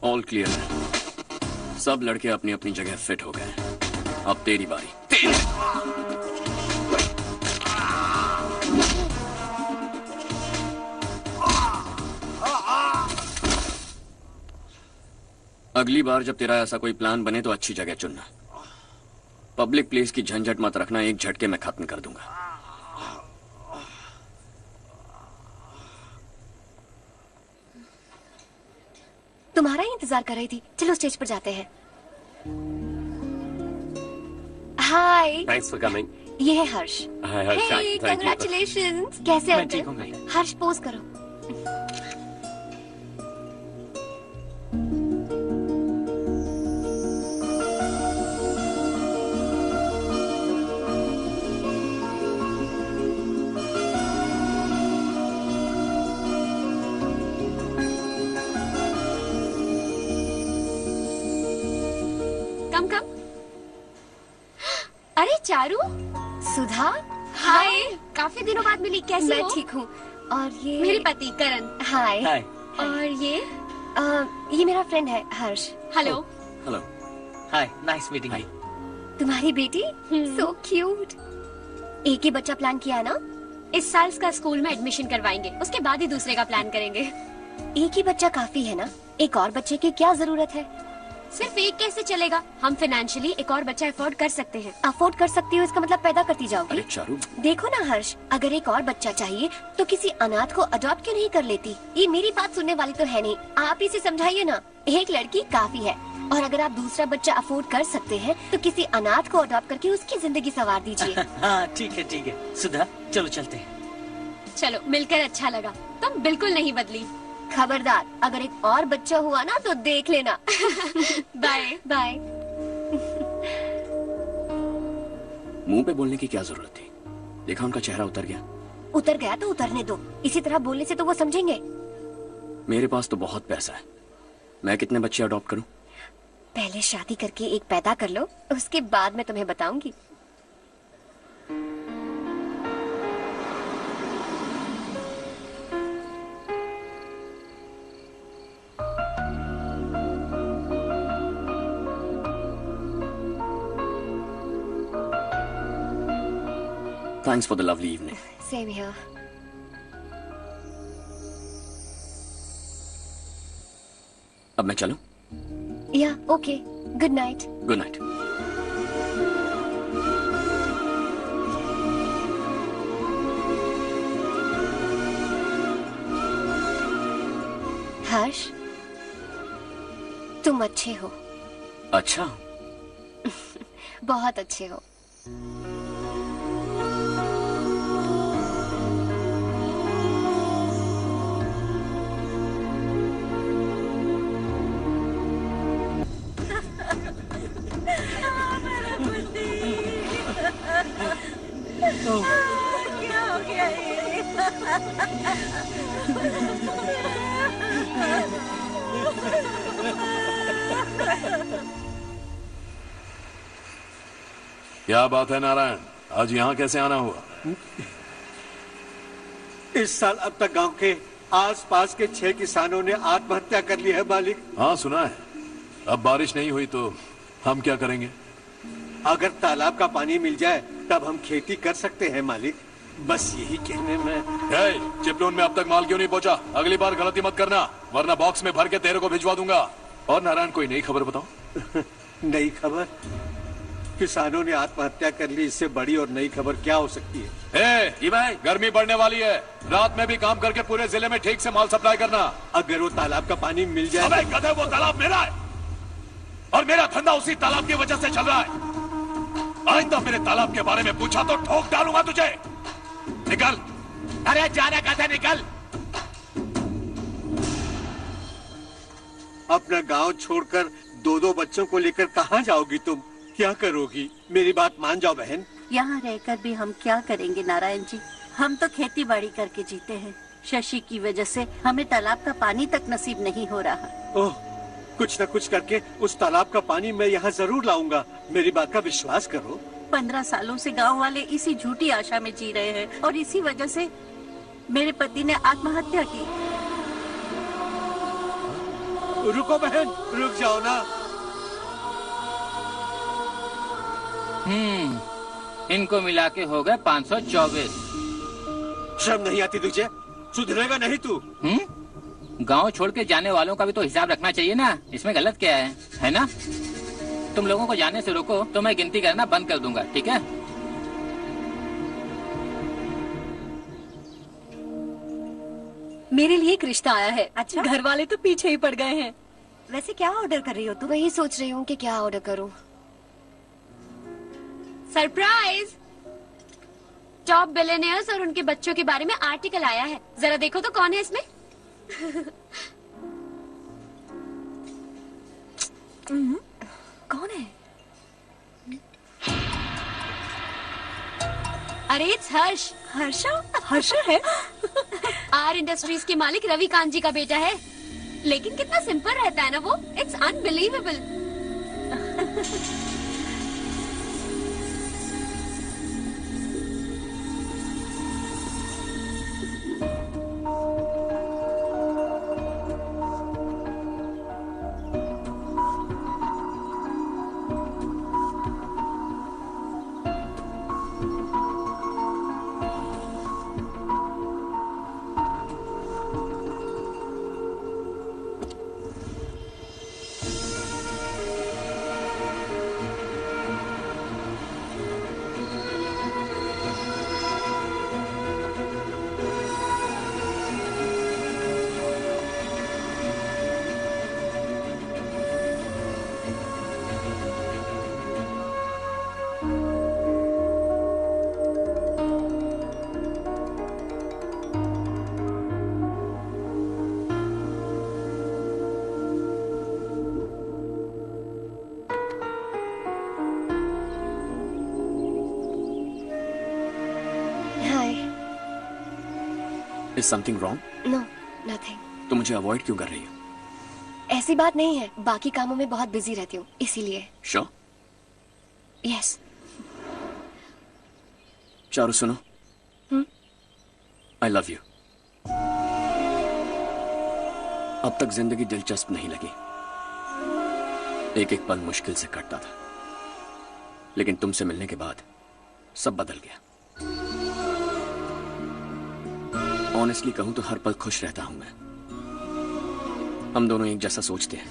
ऑल क्लियर है। सब लड़के अपनी अपनी जगह फिट हो गए। अब तेरी बारी। अगली बार जब तेरा ऐसा कोई प्लान बने तो अच्छी जगह चुनना। पब्लिक प्लेस की झंझट मत रखना, एक झटके में खत्म कर दूंगा। तुम्हारा ही इंतजार कर रही थी। चलो स्टेज पर जाते हैं। हाय। Thanks for coming. ये है Harsh. Hi Harsh, thank you. Congratulations. कैसे मैं अंकल? ठीक हूँ बेटा। हर्ष पोज करो। कम कम। अरे चारू। सुधा। हाय। काफी दिनों बाद मिली, कैसी मैं हो? ठीक हूँ। और ये मेरे पति करण। हाय। हाय। और ये मेरा फ्रेंड है Harsh. Hello. Hello. Hi, nice meeting you. तुम्हारी बेटी सो क्यूट। एक ही बच्चा प्लान किया ना? इस साल इसका स्कूल में एडमिशन करवाएंगे, उसके बाद ही दूसरे का प्लान करेंगे। एक ही बच्चा काफी है ना? एक और बच्चे की क्या जरूरत है? सिर्फ एक कैसे चलेगा? हम फाइनेंशियली एक और बच्चा अफोर्ड कर सकते हैं। अफोर्ड कर सकती हो इसका मतलब पैदा करती जाओगी? अरे चारू, देखो ना हर्ष, अगर एक और बच्चा चाहिए तो किसी अनाथ को अडॉप्ट क्यों नहीं कर लेती? ये मेरी बात सुनने वाली तो है नहीं, आप इसे समझाइए ना। एक लड़की काफी है, और अगर आप दूसरा बच्चा अफोर्ड कर सकते हैं तो किसी अनाथ को अडॉप्ट करके उसकी जिंदगी संवार दीजिए। हाँ ठीक है। सुधा चलो चलते हैं। चलो, मिलकर अच्छा लगा। तुम बिल्कुल नहीं बदली। खबरदार, अगर एक और बच्चा हुआ ना तो देख लेना। Bye bye. मुंह पे बोलने की क्या जरूरत थी? देखा उनका चेहरा उतर गया। उतर गया तो उतरने दो, इसी तरह बोलने से तो वो समझेंगे। मेरे पास तो बहुत पैसा है, मैं कितने बच्चे अडॉप्ट करूं? पहले शादी करके एक पैदा कर लो, उसके बाद मैं तुम्हें बताऊंगी। Thanks for the lovely evening. Same here. अब मैं चलूं? Yeah, okay. Good night. Good night. हर्ष, तुम अच्छे हो। अच्छा। बहुत अच्छे हो। क्या हो गया ये? क्या बात है नारायण, आज यहाँ कैसे आना हुआ? इस साल अब तक गांव के आसपास के 6 किसानों ने आत्महत्या कर ली है मालिक। हाँ सुना है। अब बारिश नहीं हुई तो हम क्या करेंगे? अगर तालाब का पानी मिल जाए तब हम खेती कर सकते हैं मालिक। बस यही कहने में। चिपलून में अब तक माल क्यों नहीं पहुंचा? अगली बार गलती मत करना, वरना बॉक्स में भर के तेरे को भिजवा दूंगा। और नारायण, कोई नई खबर बताओ। नई खबर? किसानों ने आत्महत्या कर ली, इससे बड़ी और नई खबर क्या हो सकती है? जी भाई, गर्मी बढ़ने वाली है, रात में भी काम करके पूरे जिले में ठीक से माल सप्लाई करना। अगर वो तालाब का पानी मिल जाए। अबे गधे, वो तालाब मेरा है और मेरा धंधा उसी तालाब की वजह से चल रहा है। आइंदा मेरे तालाब के बारे में पूछा तो ठोक डालूंगा तुझे। निकल। अरे जाने गधे, निकल। अपना गांव छोड़कर 2-2 बच्चों को लेकर कहाँ जाओगी तुम? क्या करोगी? मेरी बात मान जाओ बहन। यहाँ रहकर भी हम क्या करेंगे नारायण जी? हम तो खेती बाड़ी करके जीते हैं। शशि की वजह से हमें तालाब का पानी तक नसीब नहीं हो रहा। ओह, कुछ न कुछ करके उस तालाब का पानी मैं यहाँ जरूर लाऊंगा। मेरी बात का विश्वास करो। 15 सालों से गांव वाले इसी झूठी आशा में जी रहे हैं और इसी वजह से मेरे पति ने आत्महत्या की। रुको बहन, रुक जाओ ना। इनको मिला के हो गए 524। शर्म नहीं आती तुझे? सुधरेगा नहीं तू? गांव छोड़ के जाने वालों का भी तो हिसाब रखना चाहिए ना। इसमें गलत क्या है ना? तुम लोगों को जाने से रोको तो मैं गिनती करना बंद कर दूंगा, ठीक है? मेरे लिए एक रिश्ता आया है। अच्छा? घर वाले तो पीछे ही पड़ गए हैं। वैसे क्या ऑर्डर कर रही हो तुम? वही सोच रही हूँ कि क्या ऑर्डर करूँ। सरप्राइज! टॉप बिलियनियर्स और उनके बच्चों के बारे में आर्टिकल आया है। जरा देखो तो कौन है इसमें। कौन है? अरे इट्स हर्ष। हर्षा है? आर इंडस्ट्रीज के मालिक रवि कांत जी का बेटा है। लेकिन कितना सिंपल रहता है ना वो। It's unbelievable. Is something wrong? No, nothing. तो मुझे अवॉइड क्यों कर रही हो? ऐसी बात नहीं है, बाकी कामों में बहुत बिजी रहती हूँ इसीलिए। Sure? Yes. चारू सुनो। I love you. अब तक जिंदगी दिलचस्प नहीं लगी। एक एक पल मुश्किल से कटता था, लेकिन तुमसे मिलने के बाद सब बदल गया। ऑनेस्टली कहूं तो हर पल खुश रहता हूं मैं। हम दोनों एक जैसा सोचते हैं,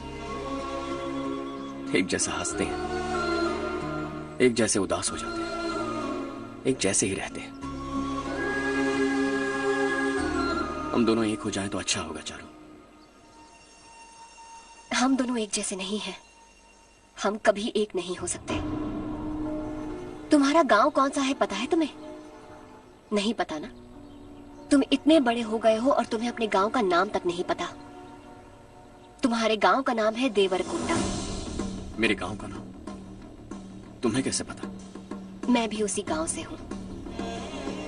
एक जैसा हंसते हैं, एक जैसे उदास हो जाते हैं, एक जैसे ही रहते हैं। हम दोनों एक हो जाएं तो अच्छा होगा चारू। हम दोनों एक जैसे नहीं हैं। हम कभी एक नहीं हो सकते। तुम्हारा गांव कौन सा है पता है तुम्हें? नहीं पता ना? तुम इतने बड़े हो गए हो और तुम्हें अपने गांव का नाम तक नहीं पता। तुम्हारे गांव का नाम है देवरकोटा। मेरे गांव का नाम तुम्हें कैसे पता? मैं भी उसी गांव से हूँ।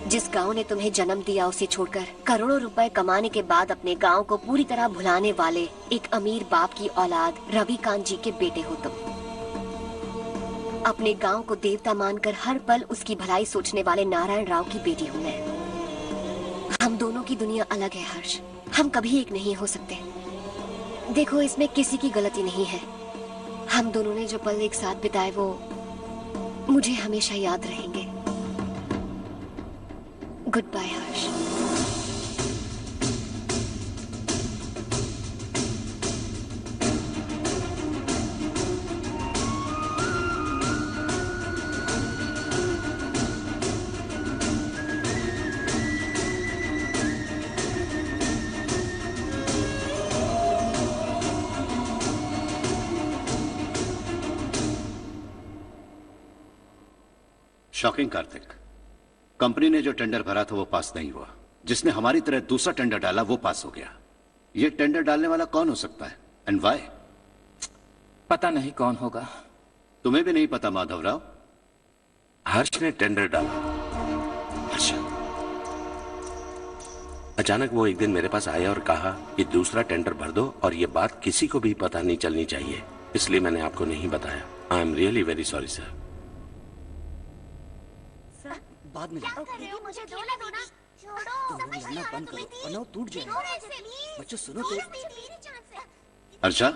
जिस गांव ने तुम्हें जन्म दिया उसे छोड़कर करोड़ों रुपए कमाने के बाद अपने गांव को पूरी तरह भुलाने वाले एक अमीर बाप की औलाद रवि कांत जी के बेटे हो तुम। अपने गांव को देवता मानकर हर पल उसकी भलाई सोचने वाले नारायण राव की बेटी हूँ मैं। हम दोनों की दुनिया अलग है हर्ष। हम कभी एक नहीं हो सकते। देखो, इसमें किसी की गलती नहीं है। हम दोनों ने जो पल एक साथ बिताए वो मुझे हमेशा याद रहेंगे। गुड बाय हर्ष। शॉकिंग कार्तिक, कंपनी ने जो टेंडर भरा था वो पास नहीं हुआ। जिसने हमारी तरह दूसरा टेंडर डाला वो पास हो गया। ये टेंडर डालने वाला कौन हो सकता है एंड वाई? पता नहीं कौन होगा। तुम्हें भी नहीं पता माधवराव? हर्ष ने टेंडर डाला। अच्छा। अचानक वो एक दिन मेरे पास आया और कहा कि दूसरा टेंडर भर दो और ये बात किसी को भी पता नहीं चलनी चाहिए, इसलिए मैंने आपको नहीं बताया। I am really very sorry sir. बाद में मुझे दो ना। छोड़ो, लड़ना बंद करो वरना वो टूट जाएगा। बच्चों सुनो तो। अर्चा,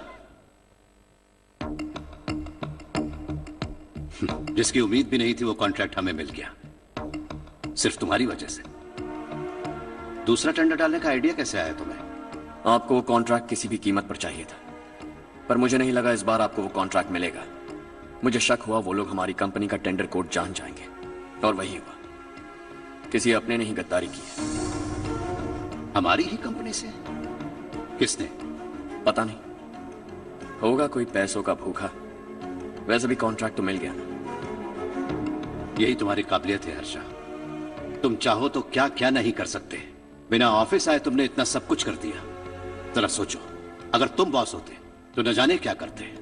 जिसकी उम्मीद भी नहीं थी वो कॉन्ट्रैक्ट हमें मिल गया, सिर्फ तुम्हारी वजह से। दूसरा टेंडर डालने का आइडिया कैसे आया तुम्हें? आपको वो कॉन्ट्रैक्ट किसी भी कीमत पर चाहिए था, पर मुझे नहीं लगा इस बार आपको वो कॉन्ट्रैक्ट मिलेगा। मुझे शक हुआ वो लोग हमारी कंपनी का टेंडर कोड जान जाएंगे, और वही हुआ। किसी अपने ने ही गद्दारी की है। हमारी ही कंपनी से? किसने? पता नहीं, होगा कोई पैसों का भूखा। वैसे भी कॉन्ट्रैक्ट तो मिल गया ना। यही तुम्हारी काबिलियत है हर्षा। तुम चाहो तो क्या क्या नहीं कर सकते। बिना ऑफिस आए तुमने इतना सब कुछ कर दिया। जरा सोचो, अगर तुम बॉस होते तो न जाने क्या करते।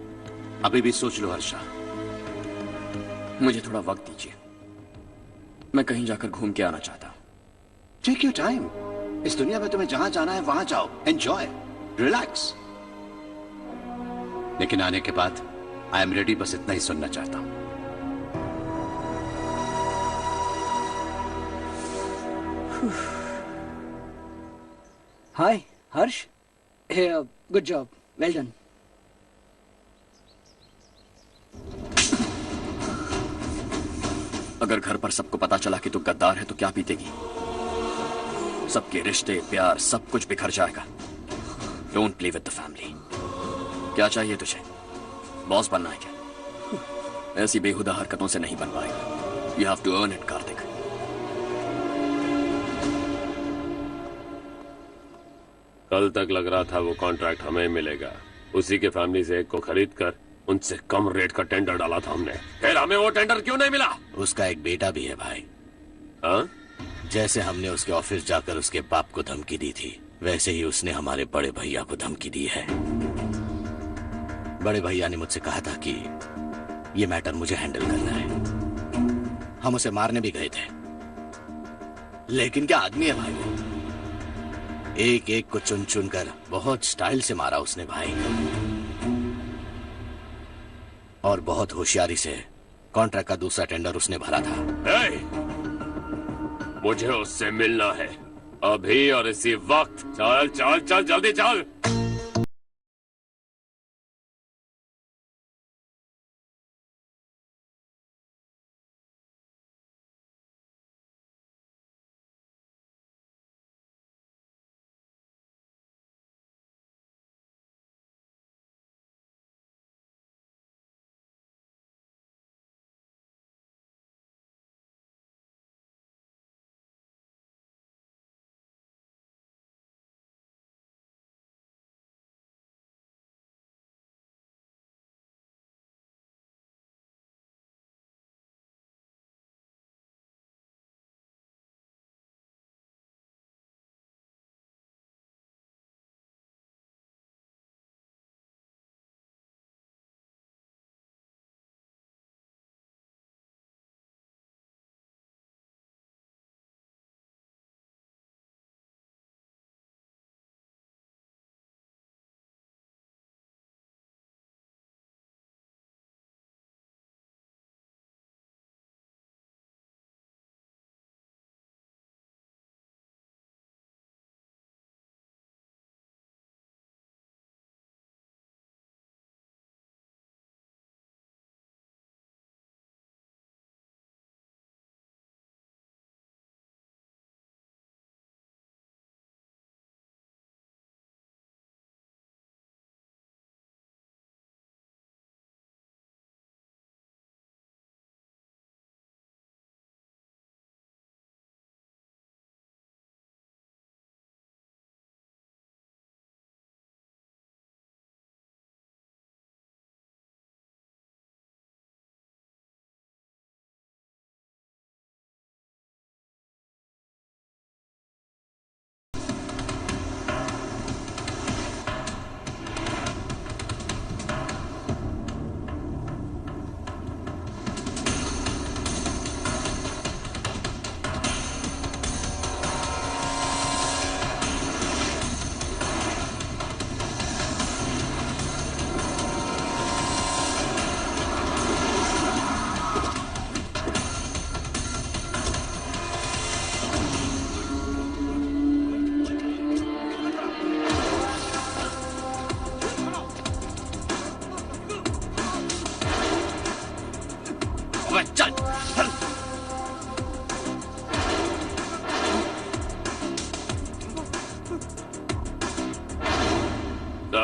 अभी भी सोच लो हर्षा। मुझे थोड़ा वक्त दीजिए, मैं कहीं जाकर घूम के आना चाहता हूं। Take your time. इस दुनिया में तुम्हें जहां जाना है वहां जाओ, एंजॉय, रिलैक्स। लेकिन आने के बाद आई एम रेडी, बस इतना ही सुनना चाहता हूं। Hi Harsh. Good job, well done. अगर घर पर सबको पता चला कि तू गद्दार है तो क्या बीतेगी? सबके रिश्ते, प्यार, सब कुछ बिखर जाएगा। Don't play with the family. क्या चाहिए तुझे? बॉस बनना है क्या? ऐसी बेहुदा हरकतों से नहीं बन पाएगा। You have to earn it Kartik. कल तक लग रहा था वो कॉन्ट्रैक्ट हमें मिलेगा। उसी के फैमिली से एक को खरीद कर उनसे कम रेट का टेंडर डाला था हमने। फिर हमें वो टेंडर क्यों नहीं मिला? उसका एक बेटा भी है भाई। हाँ? जैसे हमने उसके ऑफिस जाकर उसके बाप को धमकी दी थी, वैसे ही उसने हमारे बड़े भैया को धमकी दी है। बड़े भैया ने मुझसे कहा था कि ये मैटर मुझे हैंडल करना है। हम उसे मारने भी गए थे, लेकिन क्या आदमी है भाई वो। एक एक को चुन चुन कर बहुत स्टाइल से मारा उसने भाई, और बहुत होशियारी से कॉन्ट्रैक्ट का दूसरा टेंडर उसने भरा था। मुझे उससे मिलना है अभी और इसी वक्त। चल चल चल, जल्दी चल।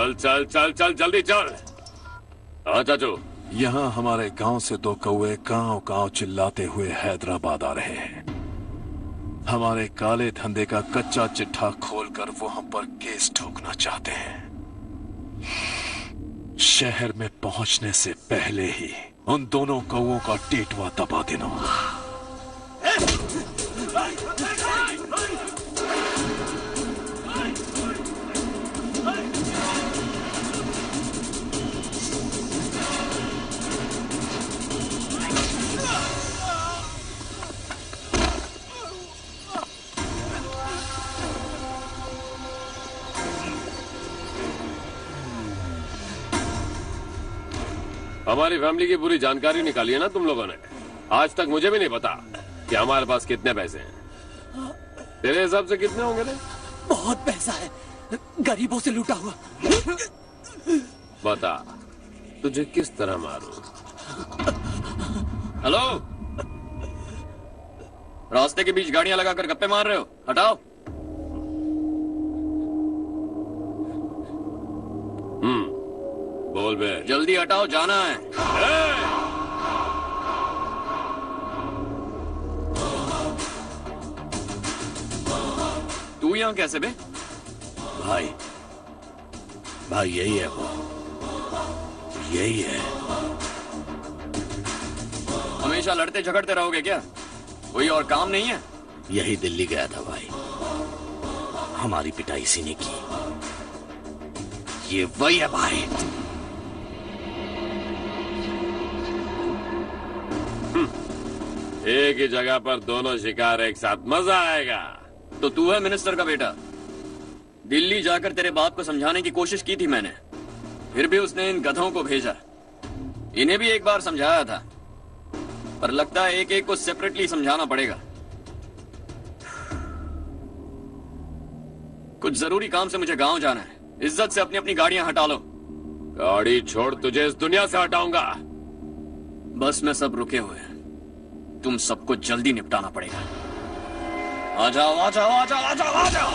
चल चल चल चल जल्दी चल। हाँ चाचू। यहाँ हमारे गांव से 2 कौवे गांव गांव चिल्लाते हुए हैदराबाद आ रहे हैं। हमारे काले धंधे का कच्चा चिट्ठा खोलकर वो हम पर केस ठोकना चाहते हैं। शहर में पहुंचने से पहले ही उन दोनों कौवों का टेटवा दबा देना। हमारी फैमिली की पूरी जानकारी निकाली है ना तुम लोगों ने। आज तक मुझे भी नहीं पता कि हमारे पास कितने पैसे हैं। तेरे हिसाब से कितने होंगे रे? बहुत पैसा है, गरीबों से लूटा हुआ। बता तुझे किस तरह मारूं? हेलो, रास्ते के बीच गाड़ियां लगाकर गप्पे मार रहे हो? हटाओ। बोल बे। जल्दी हटाओ, जाना है। तू यहाँ कैसे बे? भाई यही है वो, यही है। हमेशा लड़ते झगड़ते रहोगे क्या? कोई और काम नहीं है? यही दिल्ली गया था भाई, हमारी पिटाई इसी ने की। ये वही है भाई। एक ही जगह पर दोनों शिकार एक साथ, मजा आएगा। तो तू है मिनिस्टर का बेटा। दिल्ली जाकर तेरे बाप को समझाने की कोशिश की थी मैंने, फिर भी उसने इन गधों को भेजा। इन्हें भी एक बार समझाया था, पर लगता है एक एक को सेपरेटली समझाना पड़ेगा। कुछ जरूरी काम से मुझे गांव जाना है। इज्जत से अपनी अपनी गाड़ियां हटा लो। गाड़ी छोड़, तुझे इस दुनिया से हटाऊंगा। बस में सब रुके हुए हैं, तुम सबको जल्दी निपटाना पड़ेगा। आ जाओ आ जाओ आ जाओ आ जाओ आ जाओ।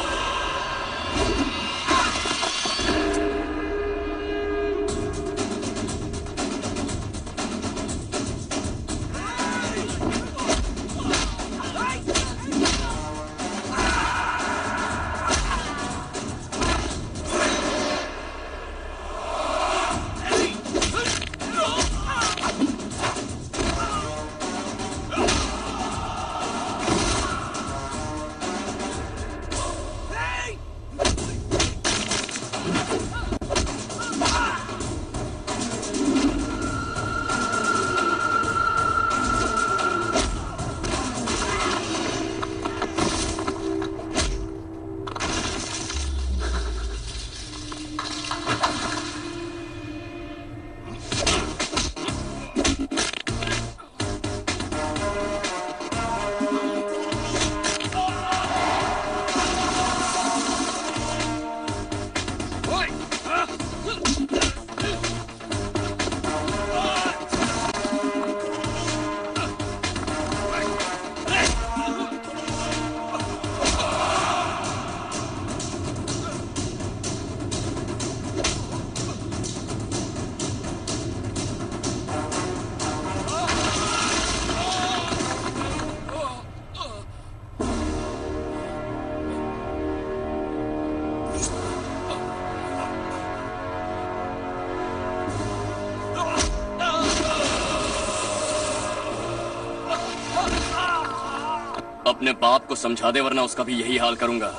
अपने बाप को समझा दे, वरना उसका भी यही हाल करूंगा।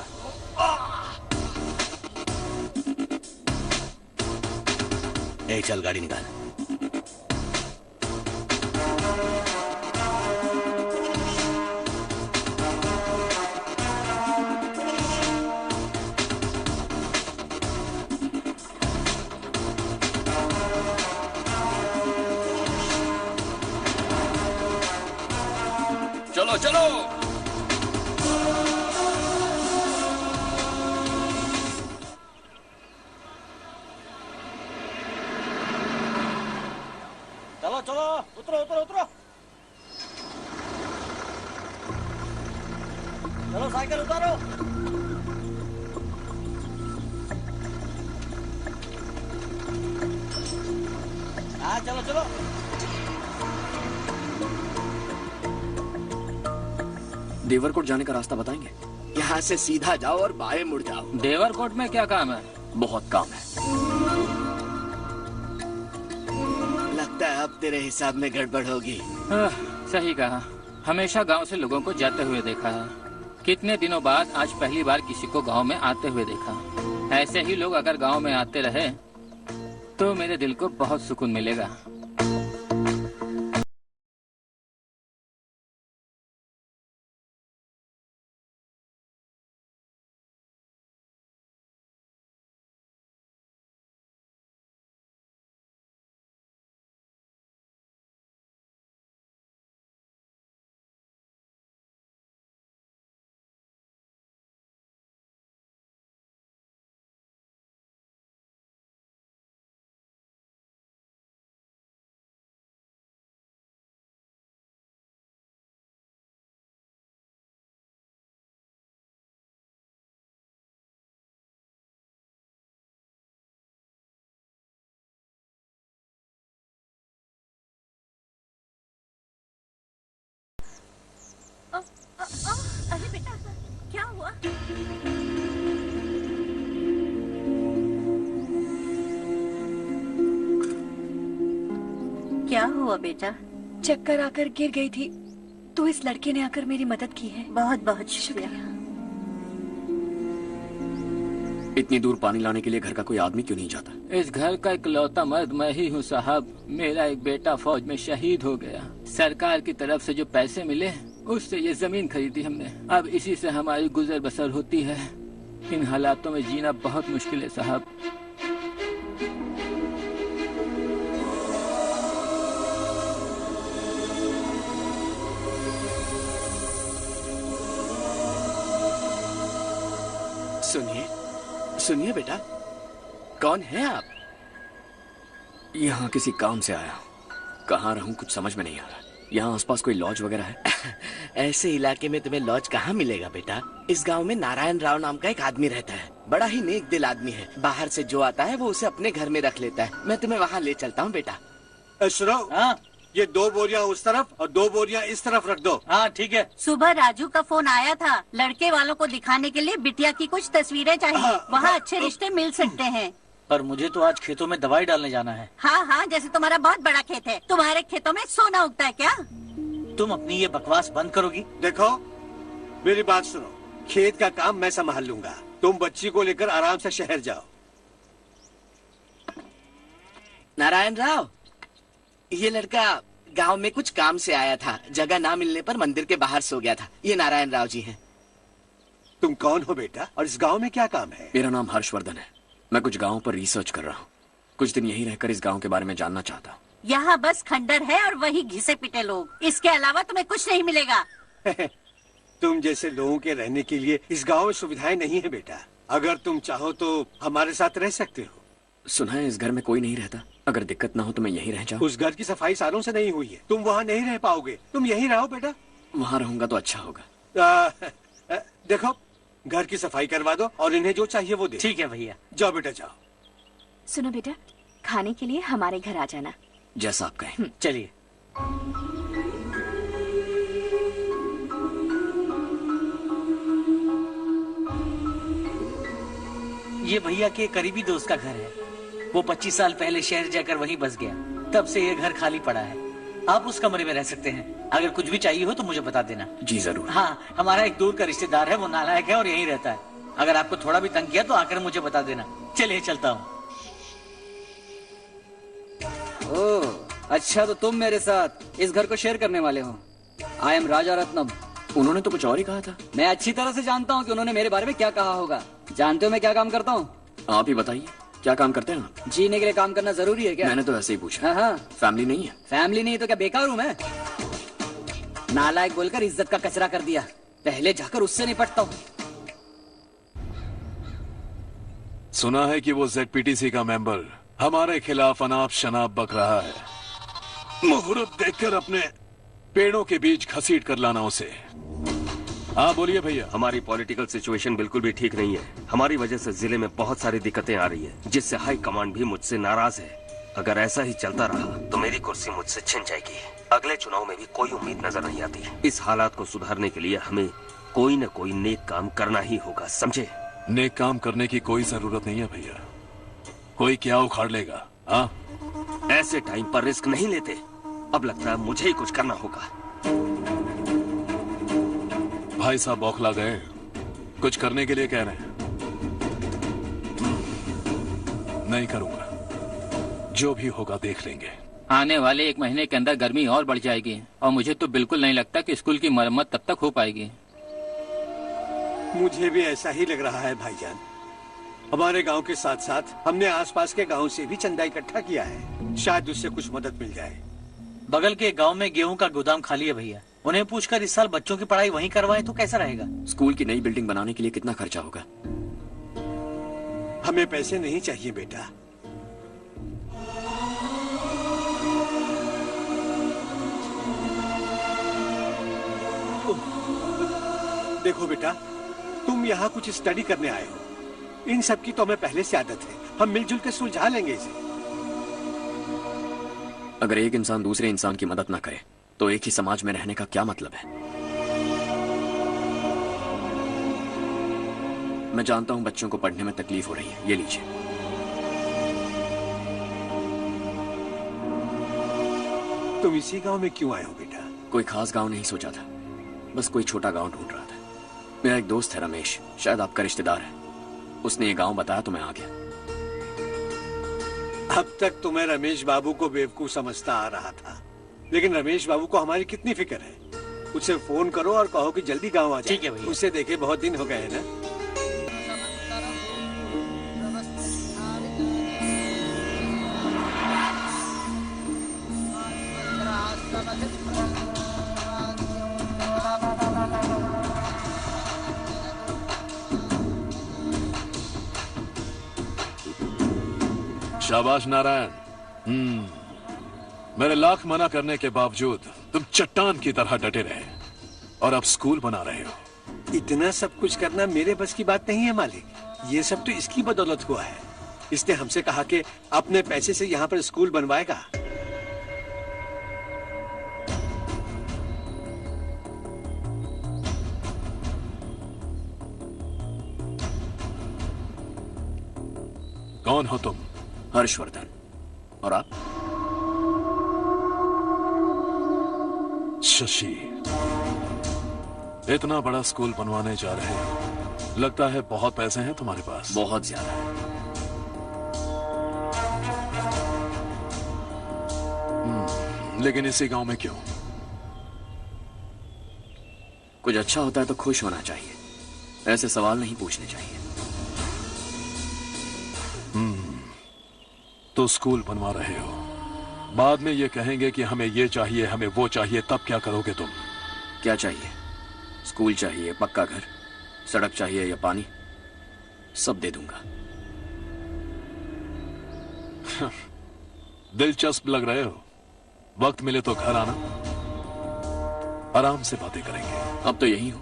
चल गाड़ी निकाल। चलो चलो। चलो चलो, उतरो उतरो उतरो। चलो साइकिल उतारो। हाँ चलो चलो। देवरकोट जाने का रास्ता बताएंगे? यहाँ से सीधा जाओ और बाएं मुड़ जाओ। देवरकोट में क्या काम है? बहुत काम है। लगता है अब तेरे हिसाब में गड़बड़ होगी। सही कहा। हमेशा गांव से लोगों को जाते हुए देखा है। कितने दिनों बाद आज पहली बार किसी को गांव में आते हुए देखा। ऐसे ही लोग अगर गांव में आते रहे तो मेरे दिल को बहुत सुकून मिलेगा। अरे बेटा क्या हुआ? क्या हुआ बेटा? चक्कर आकर गिर गई थी तो इस लड़के ने आकर मेरी मदद की है। बहुत बहुत शुक्रिया। इतनी दूर पानी लाने के लिए घर का कोई आदमी क्यों नहीं जाता? इस घर का इकलौता मर्द मैं ही हूँ साहब। मेरा एक बेटा फौज में शहीद हो गया। सरकार की तरफ से जो पैसे मिले उससे ये जमीन खरीदी हमने। अब इसी से हमारी गुजर बसर होती है। इन हालातों में जीना बहुत मुश्किल है साहब। सुनिए सुनिए बेटा, कौन है आप? यहाँ किसी काम से आया हूँ। कहाँ रहूँ कुछ समझ में नहीं आ रहा। यहाँ आसपास कोई लॉज वगैरह है? ऐसे इलाके में तुम्हें लॉज कहाँ मिलेगा बेटा? इस गांव में नारायण राव नाम का एक आदमी रहता है। बड़ा ही नेक दिल आदमी है। बाहर से जो आता है वो उसे अपने घर में रख लेता है। मैं तुम्हें वहाँ ले चलता हूँ बेटा। सुनो, ये 2 बोरियां उस तरफ और 2 बोरियां इस तरफ रख दो। हाँ ठीक है। सुबह राजू का फोन आया था। लड़के वालों को दिखाने के लिए बिटिया की कुछ तस्वीरें चाहिए। वहाँ अच्छे रिश्ते मिल सकते हैं। पर मुझे तो आज खेतों में दवाई डालने जाना है। हाँ हाँ, जैसे तुम्हारा बहुत बड़ा खेत है। तुम्हारे खेतों में सोना उगता है क्या? तुम अपनी ये बकवास बंद करोगी? देखो मेरी बात सुनो, खेत का काम मैं संभाल लूंगा। तुम बच्ची को लेकर आराम से शहर जाओ। नारायण राव, ये लड़का गांव में कुछ काम से आया था। जगह ना मिलने पर मंदिर के बाहर सो गया था। ये नारायण राव जी हैं। तुम कौन हो बेटा और इस गांव में क्या काम है? मेरा नाम हर्षवर्धन है। मैं कुछ गाँव पर रिसर्च कर रहा हूँ। कुछ दिन यहीं रहकर इस गाँव के बारे में जानना चाहता हूँ। यहाँ बस खंडर है और वही घिसे पिटे लोग। इसके अलावा तुम्हें कुछ नहीं मिलेगा। तुम जैसे लोगों के रहने के लिए इस गांव में सुविधाएं नहीं है बेटा। अगर तुम चाहो तो हमारे साथ रह सकते हो। सुना है इस घर में कोई नहीं रहता। अगर दिक्कत ना हो तो मैं यहीं रह जाऊँ। उस घर की सफाई सालों से नहीं हुई है। तुम वहाँ नहीं रह पाओगे। तुम यहीं रहो बेटा। वहाँ रहूंगा तो अच्छा होगा। देखो, घर की सफाई करवा दो और इन्हें जो चाहिए वो दे। ठीक है भैया। जाओ बेटा जाओ। सुनो बेटा, खाने के लिए हमारे घर आ जाना। जैसा आप कहें। चलिए। ये भैया के करीबी दोस्त का घर है। वो 25 साल पहले शहर जाकर वहीं बस गया। तब से ये घर खाली पड़ा है। आप उस कमरे में रह सकते हैं। अगर कुछ भी चाहिए हो तो मुझे बता देना। जी जरूर। हाँ, हमारा एक दूर का रिश्तेदार है। वो नालायक है और यहीं रहता है। अगर आपको थोड़ा भी तंग किया तो आकर मुझे बता देना। चलिए चलता हूँ। ओह, अच्छा तो तुम मेरे साथ इस घर को शेयर करने वाले हो। आई एम राजा रत्नम। उन्होंने तो कुछ और ही कहा था। मैं अच्छी तरह से जानता हूँ कि उन्होंने मेरे बारे में क्या कहा होगा। जानते हो मैं क्या काम करता हूँ? आप ही बताइए, क्या काम करते हैं आप? जीने के लिए काम करना जरूरी है क्या? मैंने तो ऐसे ही पूछा। हाँ हाँ। फैमिली नहीं है? फैमिली नहीं तो क्या बेकार हूँ मैं? नालायक बोलकर इज्जत का कचरा कर दिया। पहले जाकर उससे निपटता हूँ। सुना है कि वो ZPTC का मेंबर हमारे खिलाफ अनाप शनाप बक रहा है। मुहूर्त देखकर अपने पेड़ों के बीच घसीट कर लाना उसे। हाँ बोलिए भैया। हमारी पॉलिटिकल सिचुएशन बिल्कुल भी ठीक नहीं है। हमारी वजह से जिले में बहुत सारी दिक्कतें आ रही है, जिससे हाई कमांड भी मुझसे नाराज है। अगर ऐसा ही चलता रहा तो मेरी कुर्सी मुझसे छिन जाएगी। अगले चुनाव में भी कोई उम्मीद नजर नहीं आती। इस हालात को सुधारने के लिए हमें कोई न कोई नेक काम करना ही होगा, समझे? नेक काम करने की कोई जरूरत नहीं है भैया। कोई क्या उखाड़ लेगा? हाँ, ऐसे टाइम पर रिस्क नहीं लेते। अब लगता है मुझे ही कुछ करना होगा। भाई साहब बौखला गए, कुछ करने के लिए कह रहे हैं। नहीं करूंगा, जो भी होगा देख लेंगे। आने वाले 1 महीने के अंदर गर्मी और बढ़ जाएगी और मुझे तो बिल्कुल नहीं लगता कि स्कूल की मरम्मत तब तक हो पाएगी। मुझे भी ऐसा ही लग रहा है भाईजान। हमारे गांव के साथ साथ हमने आसपास के गांव से भी चंदा इकट्ठा किया है, शायद उससे कुछ मदद मिल जाए। बगल के गांव में गेहूं का गोदाम खाली है भैया, उन्हें पूछकर इस साल बच्चों की पढ़ाई वहीं करवाएं तो कैसा रहेगा? स्कूल की नई बिल्डिंग बनाने के लिए कितना खर्चा होगा? हमें पैसे नहीं चाहिए बेटा। देखो बेटा, तुम यहाँ कुछ स्टडी करने आए हो, इन सब की तो हमें पहले से आदत है। हम मिलजुल के सुलझा लेंगे इसे। अगर एक इंसान दूसरे इंसान की मदद ना करे तो एक ही समाज में रहने का क्या मतलब है? मैं जानता हूं बच्चों को पढ़ने में तकलीफ हो रही है, ये लीजिए। तुम इसी गांव में क्यों आए हो बेटा? कोई खास गांव नहीं सोचा था, बस कोई छोटा गांव ढूंढ रहा था। मेरा एक दोस्त है रमेश, शायद आपका रिश्तेदार है, उसने ये गांव बताया तो मैं आ गया। अब तक तो मैं रमेश बाबू को बेवकूफ समझता आ रहा था, लेकिन रमेश बाबू को हमारी कितनी फिक्र है। उसे फोन करो और कहो कि जल्दी गांव आ जाए। ठीक है भैया। उसे देखे बहुत दिन हो गए हैं ना। शाबाश नारायण। मेरे लाख मना करने के बावजूद तुम चट्टान की तरह डटे रहे और अब स्कूल बना रहे हो। इतना सब कुछ करना मेरे बस की बात नहीं है मालिक, ये सब तो इसकी बदौलत हुआ है। इसने हमसे कहा कि अपने पैसे से यहाँ पर स्कूल बनवाएगा। कौन हो तुम? हर्षवर्धन। और आप? शशि। इतना बड़ा स्कूल बनवाने जा रहे हो, लगता है बहुत पैसे हैं तुम्हारे पास। बहुत ज्यादा है। लेकिन इसी गांव में क्यों? कुछ अच्छा होता है तो खुश होना चाहिए, ऐसे सवाल नहीं पूछने चाहिए। तो स्कूल बनवा रहे हो, बाद में ये कहेंगे कि हमें ये चाहिए, हमें वो चाहिए, तब क्या करोगे तुम? क्या चाहिए? स्कूल चाहिए, पक्का घर, सड़क चाहिए या पानी, सब दे दूंगा। दिलचस्प लग रहे हो। वक्त मिले तो घर आना, आराम से बातें करेंगे। अब तो यही हूं,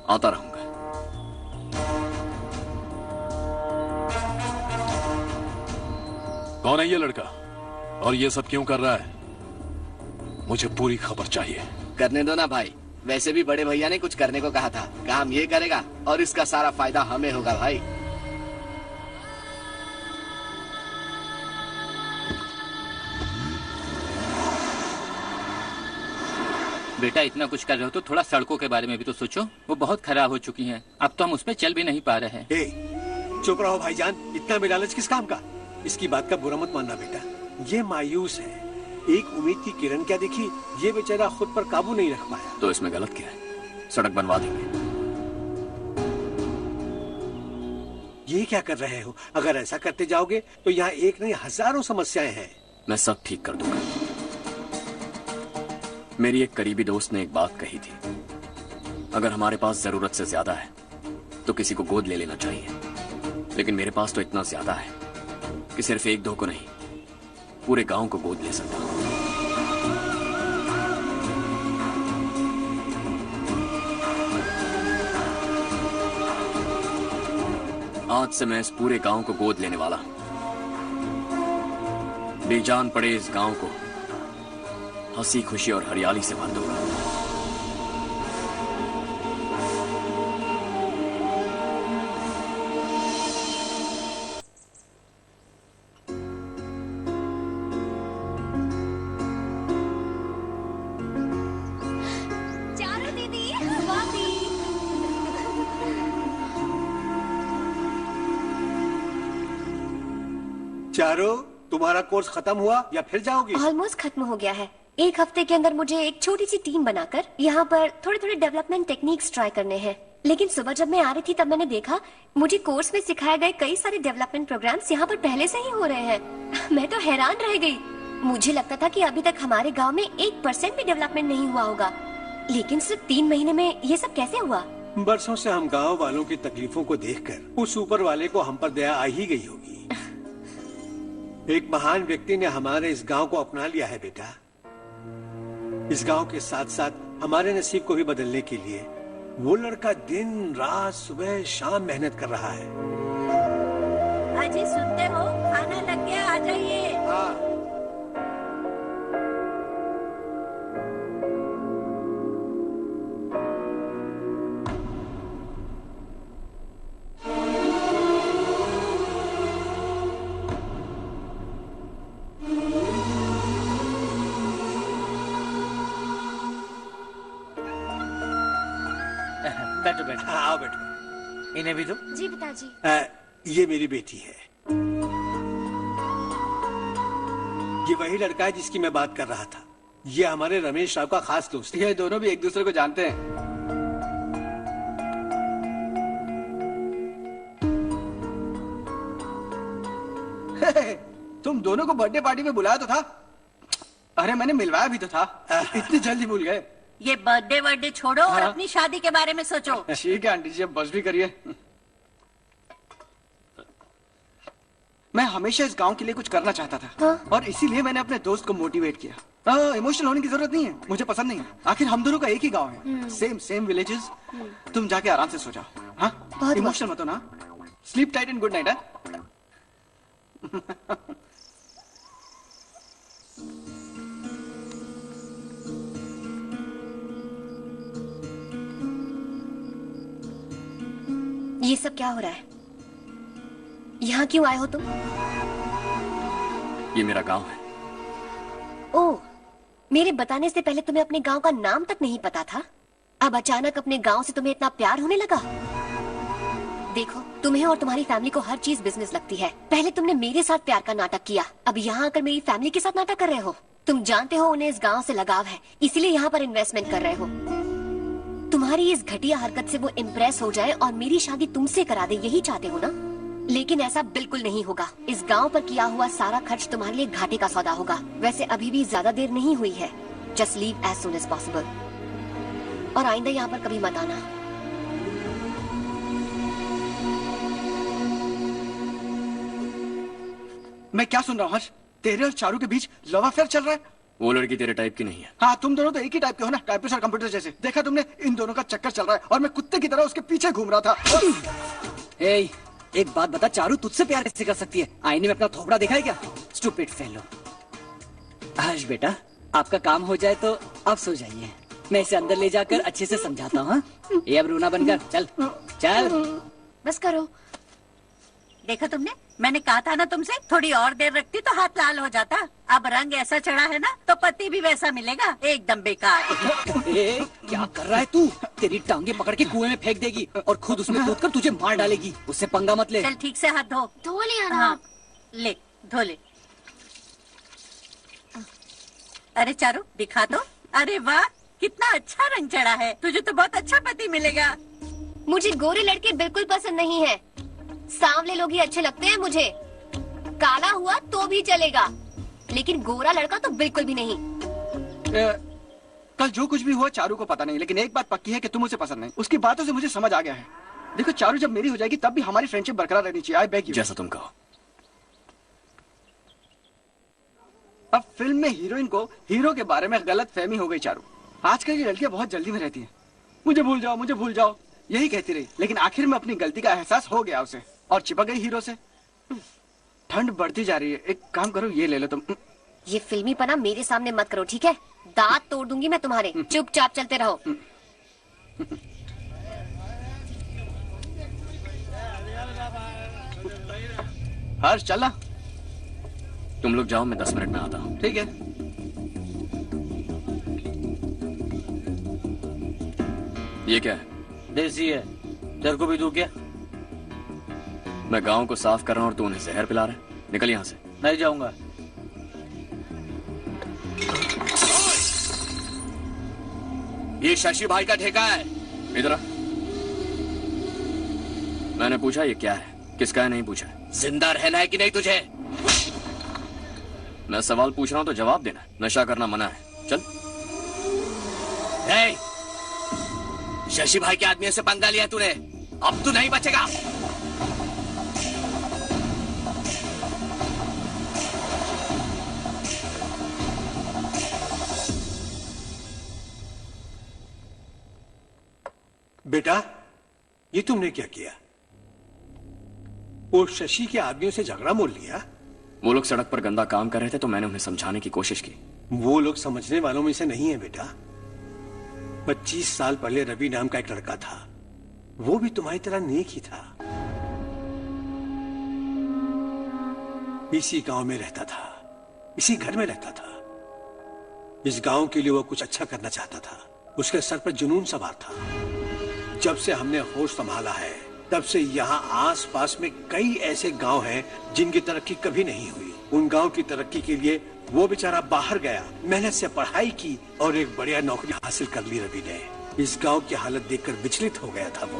आता रहूंगा। कौन है ये लड़का और ये सब क्यों कर रहा है? मुझे पूरी खबर चाहिए। करने दो ना भाई, वैसे भी बड़े भैया ने कुछ करने को कहा था, काम ये करेगा और इसका सारा फायदा हमें होगा भाई। बेटा इतना कुछ कर रहे हो तो थोड़ा सड़कों के बारे में भी तो सोचो, वो बहुत खराब हो चुकी हैं। अब तो हम उस पर चल भी नहीं पा रहे हैं। चुप रहो भाईजान, इतना बेलालच किस काम का? इसकी बात का बुरा मत मानना बेटा, ये मायूस है। एक उम्मीद की किरण क्या दिखी, ये बेचारा खुद पर काबू नहीं रख पाया। तो इसमें गलत क्या है? सड़क बनवा देंगे। ये क्या कर रहे हो? अगर ऐसा करते जाओगे तो यहाँ एक नहीं हजारों समस्याएं हैं। मैं सब ठीक कर दूंगा। मेरी एक करीबी दोस्त ने एक बात कही थी, अगर हमारे पास जरूरत से ज्यादा है तो किसी को गोद ले लेना चाहिए, लेकिन मेरे पास तो इतना ज्यादा है कि सिर्फ एक दो को नहीं, पूरे गांव को गोद ले सकता हूं। आज से मैं इस पूरे गांव को गोद लेने वाला हूं। बेजान पड़े इस गांव को हंसी खुशी और हरियाली से भर दूंगा। चारो, तुम्हारा कोर्स खत्म हुआ या फिर जाओगी? ऑलमोस्ट खत्म हो गया है। एक हफ्ते के अंदर मुझे एक छोटी सी टीम बनाकर यहाँ पर थोड़े थोड़े डेवलपमेंट टेक्निक्स ट्राई करने हैं। लेकिन सुबह जब मैं आ रही थी तब मैंने देखा मुझे कोर्स में सिखाए गए कई सारे डेवलपमेंट प्रोग्राम्स यहाँ पर पहले से ही हो रहे हैं। मैं तो हैरान रह गई। मुझे लगता था कि अभी तक हमारे गाँव में 1% भी डेवलपमेंट नहीं हुआ होगा, लेकिन सिर्फ 3 महीने में ये सब कैसे हुआ? बरसों से हम गाँव वालों की तकलीफों को देखकर उस ऊपर वाले को हम पर दया आ ही गई होगी। एक महान व्यक्ति ने हमारे इस गांव को अपना लिया है बेटा। इस गांव के साथ साथ हमारे नसीब को भी बदलने के लिए वो लड़का दिन रात सुबह शाम मेहनत कर रहा है। अजी सुनते हो, खाना लग गया, आ जाइए। बैठो बैठो। आओ बैठो। इन्हें भी दो। जी पिताजी। ये मेरी बेटी है। ये वही लड़का है जिसकी मैं बात कर रहा था। ये हमारे रमेश राव का खास दोस्त है। ये दोनों भी एक दूसरे को जानते हैं। तुम दोनों को बर्थडे पार्टी में बुलाया तो था। अरे मैंने मिलवाया भी तो था। इतनी जल्दी भूल गए। ये बर्थडे छोड़ो और अपनी शादी के बारे में सोचो। ठीक है आंटी जी, अब बस भी करिए। मैं हमेशा इस गांव के लिए कुछ करना चाहता था और इसीलिए मैंने अपने दोस्त को मोटिवेट किया। इमोशनल होने की जरूरत नहीं है, मुझे पसंद नहीं है। आखिर हम दोनों का एक ही गांव है, सेम विलेजेस। तुम जाके आराम से सो जाओ। हाँ, इमोशनल मत हो ना। Sleep tight and good night. ये सब क्या हो रहा है? यहाँ क्यों आए हो तुम? ये मेरा गांव है। ओह, मेरे बताने से पहले तुम्हें अपने गांव का नाम तक नहीं पता था? अब अचानक अपने गांव से तुम्हें इतना प्यार होने लगा? देखो, तुम्हें और तुम्हारी फैमिली को हर चीज बिजनेस लगती है। पहले तुमने मेरे साथ प्यार का नाटक किया, अब यहाँ आकर मेरी फैमिली के साथ नाटक कर रहे हो। तुम जानते हो उन्हें इस गांव से लगाव है, इसीलिए यहाँ पर इन्वेस्टमेंट कर रहे हो। तुम्हारी इस घटिया हरकत से वो इम्प्रेस हो जाए और मेरी शादी तुमसे करा दे, यही चाहते हो ना? लेकिन ऐसा बिल्कुल नहीं होगा। इस गांव पर किया हुआ सारा खर्च तुम्हारे लिए घाटे का सौदा होगा। वैसे अभी भी ज्यादा देर नहीं हुई है। Just leave as soon as possible और आइंदा यहाँ पर कभी मत आना। मैं क्या सुन रहा हूँ हर्ष? तेरे और चारू के बीच लव अफेयर चल रहा है? वो लड़की तेरे टाइप की नहीं है। हाँ, तुम दोनों तो एक ही टाइप के हो ना, टाइपिस्ट और कंप्यूटर जैसे। देखा तुमने, इन दोनों का चक्कर चल रहा है और मैं कुत्ते की तरह उसके पीछे घूम रहा था। एक बात बता, चारू तुझसे प्यार कैसे कर सकती है? आईने में अपना थोपड़ा देखा है क्या? Stupid fellow. हर्ष बेटा, आपका काम हो जाए तो आप सो जाइए। मैं इसे अंदर ले जाकर अच्छे से समझाता हूँ। ये अब रोना बनकर चल चल। बस करो। देखा तुमने, मैंने कहा था ना तुमसे, थोड़ी और देर रखती तो हाथ लाल हो जाता। अब रंग ऐसा चढ़ा है ना तो पति भी वैसा मिलेगा, एकदम बेकार। क्या कर रहा है तू? तेरी टांगे पकड़ के कुएं में फेंक देगी और खुद उसमें कूदकर तुझे मार डालेगी। उससे पंगा मत ले। चल ठीक से हाथ धो लिया ना? हाँ, ले धो ले। अरे चारू दिखा तो। अरे वाह, कितना अच्छा रंग चढ़ा है। तुझे तो बहुत अच्छा पति मिलेगा। मुझे गोरे लड़के बिल्कुल पसंद नहीं है। सांवले लोग ही अच्छे लगते हैं मुझे। काला हुआ तो भी चलेगा, लेकिन गोरा लड़का तो बिल्कुल भी नहीं। कल जो कुछ भी हुआ चारू को पता नहीं, लेकिन एक बात पक्की है कि तुम उसे पसंद नहीं। उसकी बातों से मुझे समझ आ गया है। देखो चारू जब मेरी हो जाएगी तब भी हमारी फ्रेंडशिप बरकरार रहनी चाहिए। I beg you. जैसा तुम कहो। अब फिल्म में हीरोइन को हीरो के बारे में गलत फहमी हो गई चारू। आजकल की लड़कियां बहुत जल्दी में रहती हैं। मुझे भूल जाओ यही कहती रही, लेकिन आखिर में अपनी गलती का एहसास हो गया उसे और चिपक गई हीरो से। ठंड बढ़ती जा रही है। एक काम करो, ये ले लो तुम। ये फिल्मी पना मेरे सामने मत करो, ठीक है? दांत तोड़ दूंगी मैं तुम्हारे। चुपचाप चलते रहो। हर्ष चला। तुम लोग जाओ, मैं 10 मिनट में आता हूँ। ठीक है। ये क्या है? देसी है। तेरे को भी दूं क्या? मैं गांव को साफ कर रहा हूँ और तू उन्हें जहर पिला रहा है। निकल यहाँ से। नहीं जाऊंगा। ये शशि भाई का ठेका है। इधर आ। मैंने पूछा ये क्या है, किसका है नहीं पूछा। जिंदा रहना है कि नहीं तुझे? मैं सवाल पूछ रहा हूं तो जवाब देना। नशा करना मना है। चल। शशि भाई के आदमियों से पंगा लिया तूने, अब तू नहीं बचेगा। बेटा, ये तुमने क्या किया? वो शशि के आदमियों से झगड़ा मोल लिया? वो लोग सड़क पर गंदा काम कर रहे थे तो मैंने उन्हें समझाने की कोशिश की। वो लोग समझने वालों में से नहीं है बेटा। 25 साल पहले रवि नाम का एक लड़का था, वो भी तुम्हारी तरह नेक ही था। इसी गांव में रहता था, इसी घर में रहता था। इस गांव के लिए वो कुछ अच्छा करना चाहता था। उसके सर पर जुनून सवार था। जब से हमने होश संभाला है तब से यहाँ आस पास में कई ऐसे गांव हैं जिनकी तरक्की कभी नहीं हुई। उन गांव की तरक्की के लिए वो बेचारा बाहर गया, मेहनत से पढ़ाई की और एक बढ़िया नौकरी हासिल कर ली रवि ने। इस गांव की हालत देखकर विचलित हो गया था वो।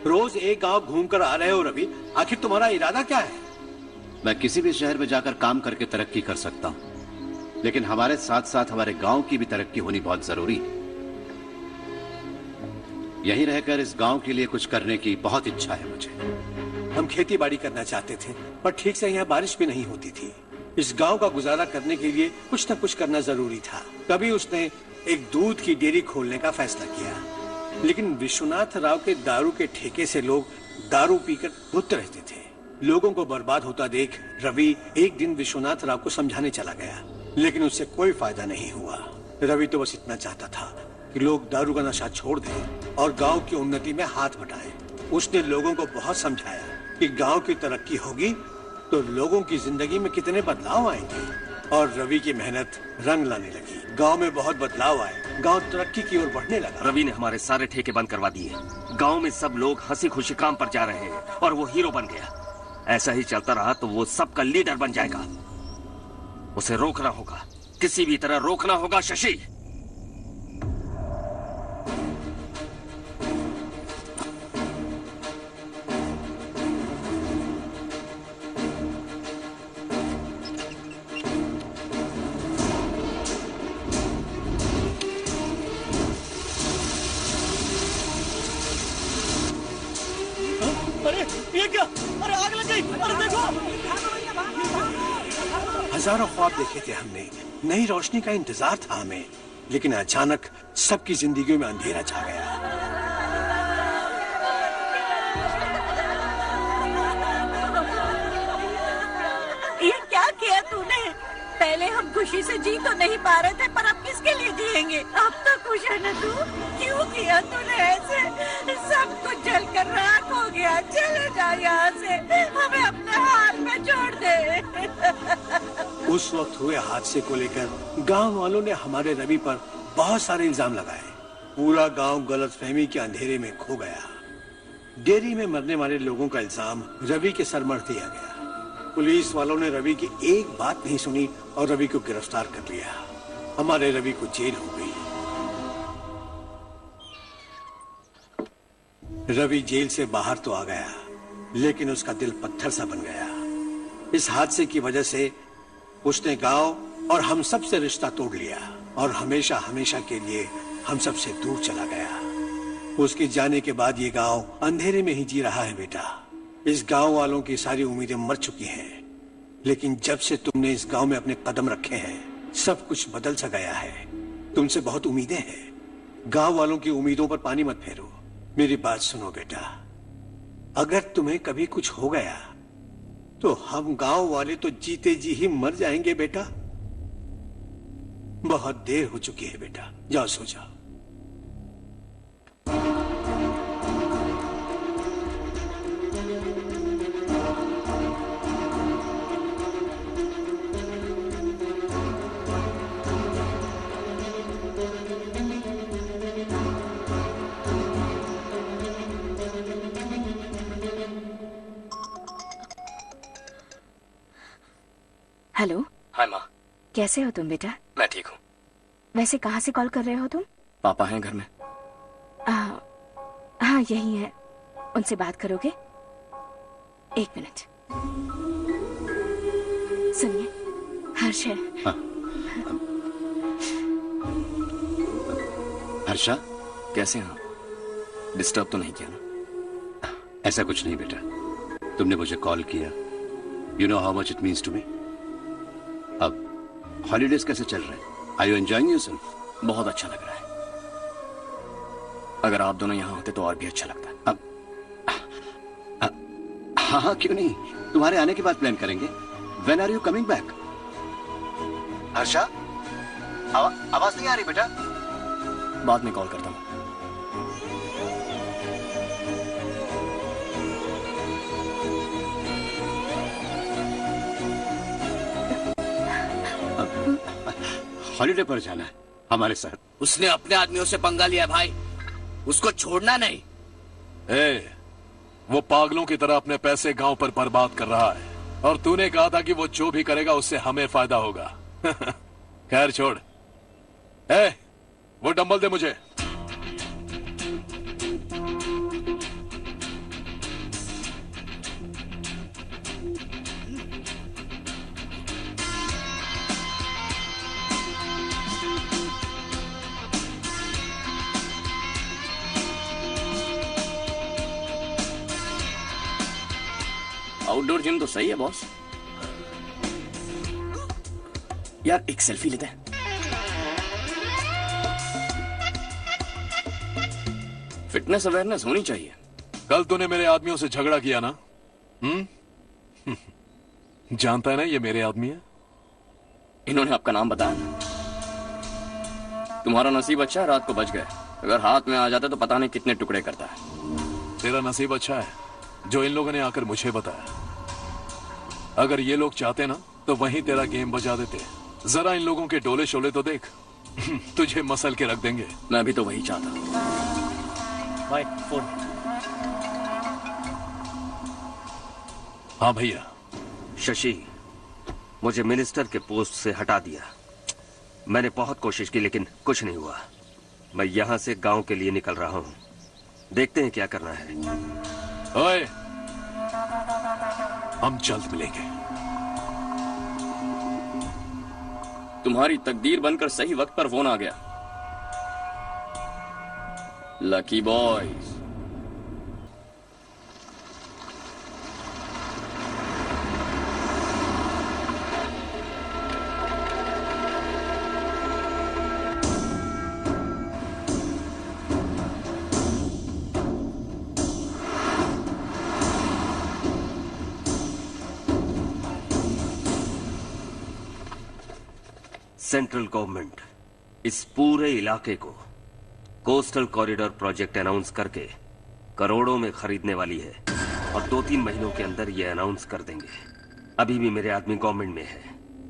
रोज एक गांव घूमकर आ रहे हो रवि, आखिर तुम्हारा इरादा क्या है? मैं किसी भी शहर में जाकर काम करके तरक्की कर सकता हूँ, लेकिन हमारे साथ साथ हमारे गांव की भी तरक्की होनी बहुत जरूरी है। यहीं रहकर इस गांव के लिए कुछ करने की बहुत इच्छा है मुझे। हम खेती बाड़ी करना चाहते थे, पर ठीक से यहाँ बारिश भी नहीं होती थी। इस गांव का गुजारा करने के लिए कुछ न कुछ करना जरूरी था। तभी उसने एक दूध की डेयरी खोलने का फैसला किया। लेकिन विश्वनाथ राव के दारू के ठेके से लोग दारू पीकर धुत रहते थे। लोगों को बर्बाद होता देख रवि एक दिन विश्वनाथ राव को समझाने चला गया, लेकिन उससे कोई फायदा नहीं हुआ। रवि तो बस इतना चाहता था कि लोग दारू का नशा छोड़ दें और गांव की उन्नति में हाथ बटाएं। उसने लोगों को बहुत समझाया कि गांव की तरक्की होगी तो लोगों की जिंदगी में कितने बदलाव आएंगे, और रवि की मेहनत रंग लाने लगी। गांव में बहुत बदलाव आए, गांव तरक्की की ओर बढ़ने लगा। रवि ने हमारे सारे ठेके बंद करवा दिए। गांव में सब लोग हंसी खुशी काम पर जा रहे हैं और वो हीरो बन गया। ऐसा ही चलता रहा तो वो सबका लीडर बन जाएगा। उसे रोकना होगा, किसी भी तरह रोकना होगा शशि। ये क्या? अरे आग लग गई! अरे देखो! हजारों ख्वाब देखे थे हमने, नई रोशनी का इंतजार था हमें, लेकिन अचानक सबकी जिंदगियों में अंधेरा छा गया। ये क्या किया तूने? पहले हम खुशी से जी तो नहीं पा रहे थे, पर अब किसके लिए जिएंगे? अब तो खुश है ना तू? क्यों किया तूने ऐसे? सब कुछ जलकर राख हो गया। चले जा यहाँ से, हमें अपने हाल में छोड़ दे। उस वक्त हुए हादसे को लेकर गांव वालों ने हमारे रवि पर बहुत सारे इल्जाम लगाए। पूरा गांव गलतफहमी के अंधेरे में खो गया। डेयरी में मरने वाले लोगों का इल्जाम रवि के सर मढ़ दिया गया। पुलिस वालों ने रवि की एक बात नहीं सुनी और रवि को गिरफ्तार कर लिया। हमारे रवि को जेल हो गई। रवि जेल से बाहर तो आ गया, लेकिन उसका दिल पत्थर सा बन गया। इस हादसे की वजह से उसने गांव और हम सब से रिश्ता तोड़ लिया और हमेशा हमेशा के लिए हम सब से दूर चला गया। उसके जाने के बाद ये गांव अंधेरे में ही जी रहा है बेटा। इस गांव वालों की सारी उम्मीदें मर चुकी हैं, लेकिन जब से तुमने इस गांव में अपने कदम रखे हैं सब कुछ बदल सा गया है। तुमसे बहुत उम्मीदें हैं। गांव वालों की उम्मीदों पर पानी मत फेरो। मेरी बात सुनो बेटा, अगर तुम्हें कभी कुछ हो गया तो हम गांव वाले तो जीते जी ही मर जाएंगे बेटा। बहुत देर हो चुकी है बेटा, जाओ सो जाओ। हेलो। हाय माँ। कैसे हो तुम बेटा? मैं ठीक हूँ। वैसे कहाँ से कॉल कर रहे हो तुम? पापा हैं घर में? हाँ यही है। उनसे बात करोगे? एक मिनट। सुनिए, हर्ष है। हर्षा, कैसे हैं आप? डिस्टर्ब तो नहीं किया ना? ऐसा कुछ नहीं बेटा, तुमने मुझे कॉल किया। You know how much it means to me. अब हॉलीडेज कैसे चल रहे हैं? Are you enjoying yourself? बहुत अच्छा लग रहा है। अगर आप दोनों यहाँ होते तो और भी अच्छा लगता है। अब हाँ क्यों नहीं, तुम्हारे आने के बाद प्लान करेंगे। When are you coming back? Harsha, आवाज नहीं आ रही बेटा। बाद में कॉल करता हूँ। हॉलीडे पर जाना है हमारे साथ। उसने अपने आदमियों से पंगा लिया भाई, उसको छोड़ना नहीं। वो पागलों की तरह अपने पैसे गांव पर बर्बाद कर रहा है, और तूने कहा था कि वो जो भी करेगा उससे हमें फायदा होगा। खैर छोड़। वो डंबल दे मुझे। आउटडोर जिम तो सही है बॉस। यार एक सेल्फी लेते हैं। फिटनेस अवेयरनेस होनी चाहिए। कल तूने मेरे आदमियों से झगड़ा किया ना? जानता है ना ये मेरे आदमी है। इन्होंने आपका नाम बताया ना? तुम्हारा नसीब अच्छा है, रात को बच गए। अगर हाथ में आ जाता तो पता नहीं कितने टुकड़े करता है। तेरा नसीब अच्छा है जो इन लोगों ने आकर मुझे बताया। अगर ये लोग चाहते ना तो वहीं तेरा गेम बजा देते। जरा इन लोगों के डोले शोले तो देख। तुझे मसल के रख देंगे। मैं भी तो वही चाहता। भाई फोन। हाँ भैया। शशि, मुझे मिनिस्टर के पोस्ट से हटा दिया। मैंने बहुत कोशिश की लेकिन कुछ नहीं हुआ। मैं यहाँ से गांव के लिए निकल रहा हूँ। देखते हैं क्या करना है। ओए, हम जल्द मिलेंगे। तुम्हारी तकदीर बनकर सही वक्त पर फोन आ गया। Lucky boys. सेंट्रल गवर्नमेंट इस पूरे इलाके को कोस्टल कॉरिडोर प्रोजेक्ट अनाउंस करके करोड़ों में खरीदने वाली है, और 2-3 महीनों के अंदर ये अनाउंस कर देंगे। अभी भी मेरे आदमी गवर्नमेंट में है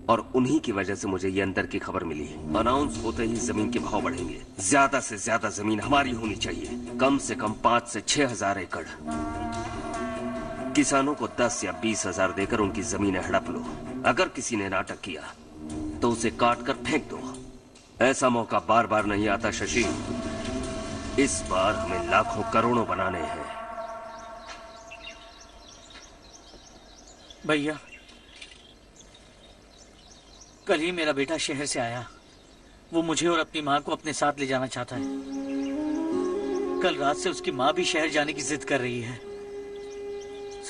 और उन्हीं की वजह से मुझे ये अंदर की खबर मिली है। अनाउंस होते ही जमीन के भाव बढ़ेंगे। ज्यादा से ज्यादा जमीन हमारी होनी चाहिए, कम से कम 5 से 6 हजार एकड़। किसानों को 10 या 20 हजार देकर उनकी जमीनें हड़प लो। अगर किसी ने नाटक किया तो उसे काट कर फेंक दो। ऐसा मौका बार बार नहीं आता शशि। इस बार हमें लाखों करोड़ों बनाने हैं। भैया, कल ही मेरा बेटा शहर से आया। वो मुझे और अपनी माँ को अपने साथ ले जाना चाहता है। कल रात से उसकी माँ भी शहर जाने की जिद कर रही है।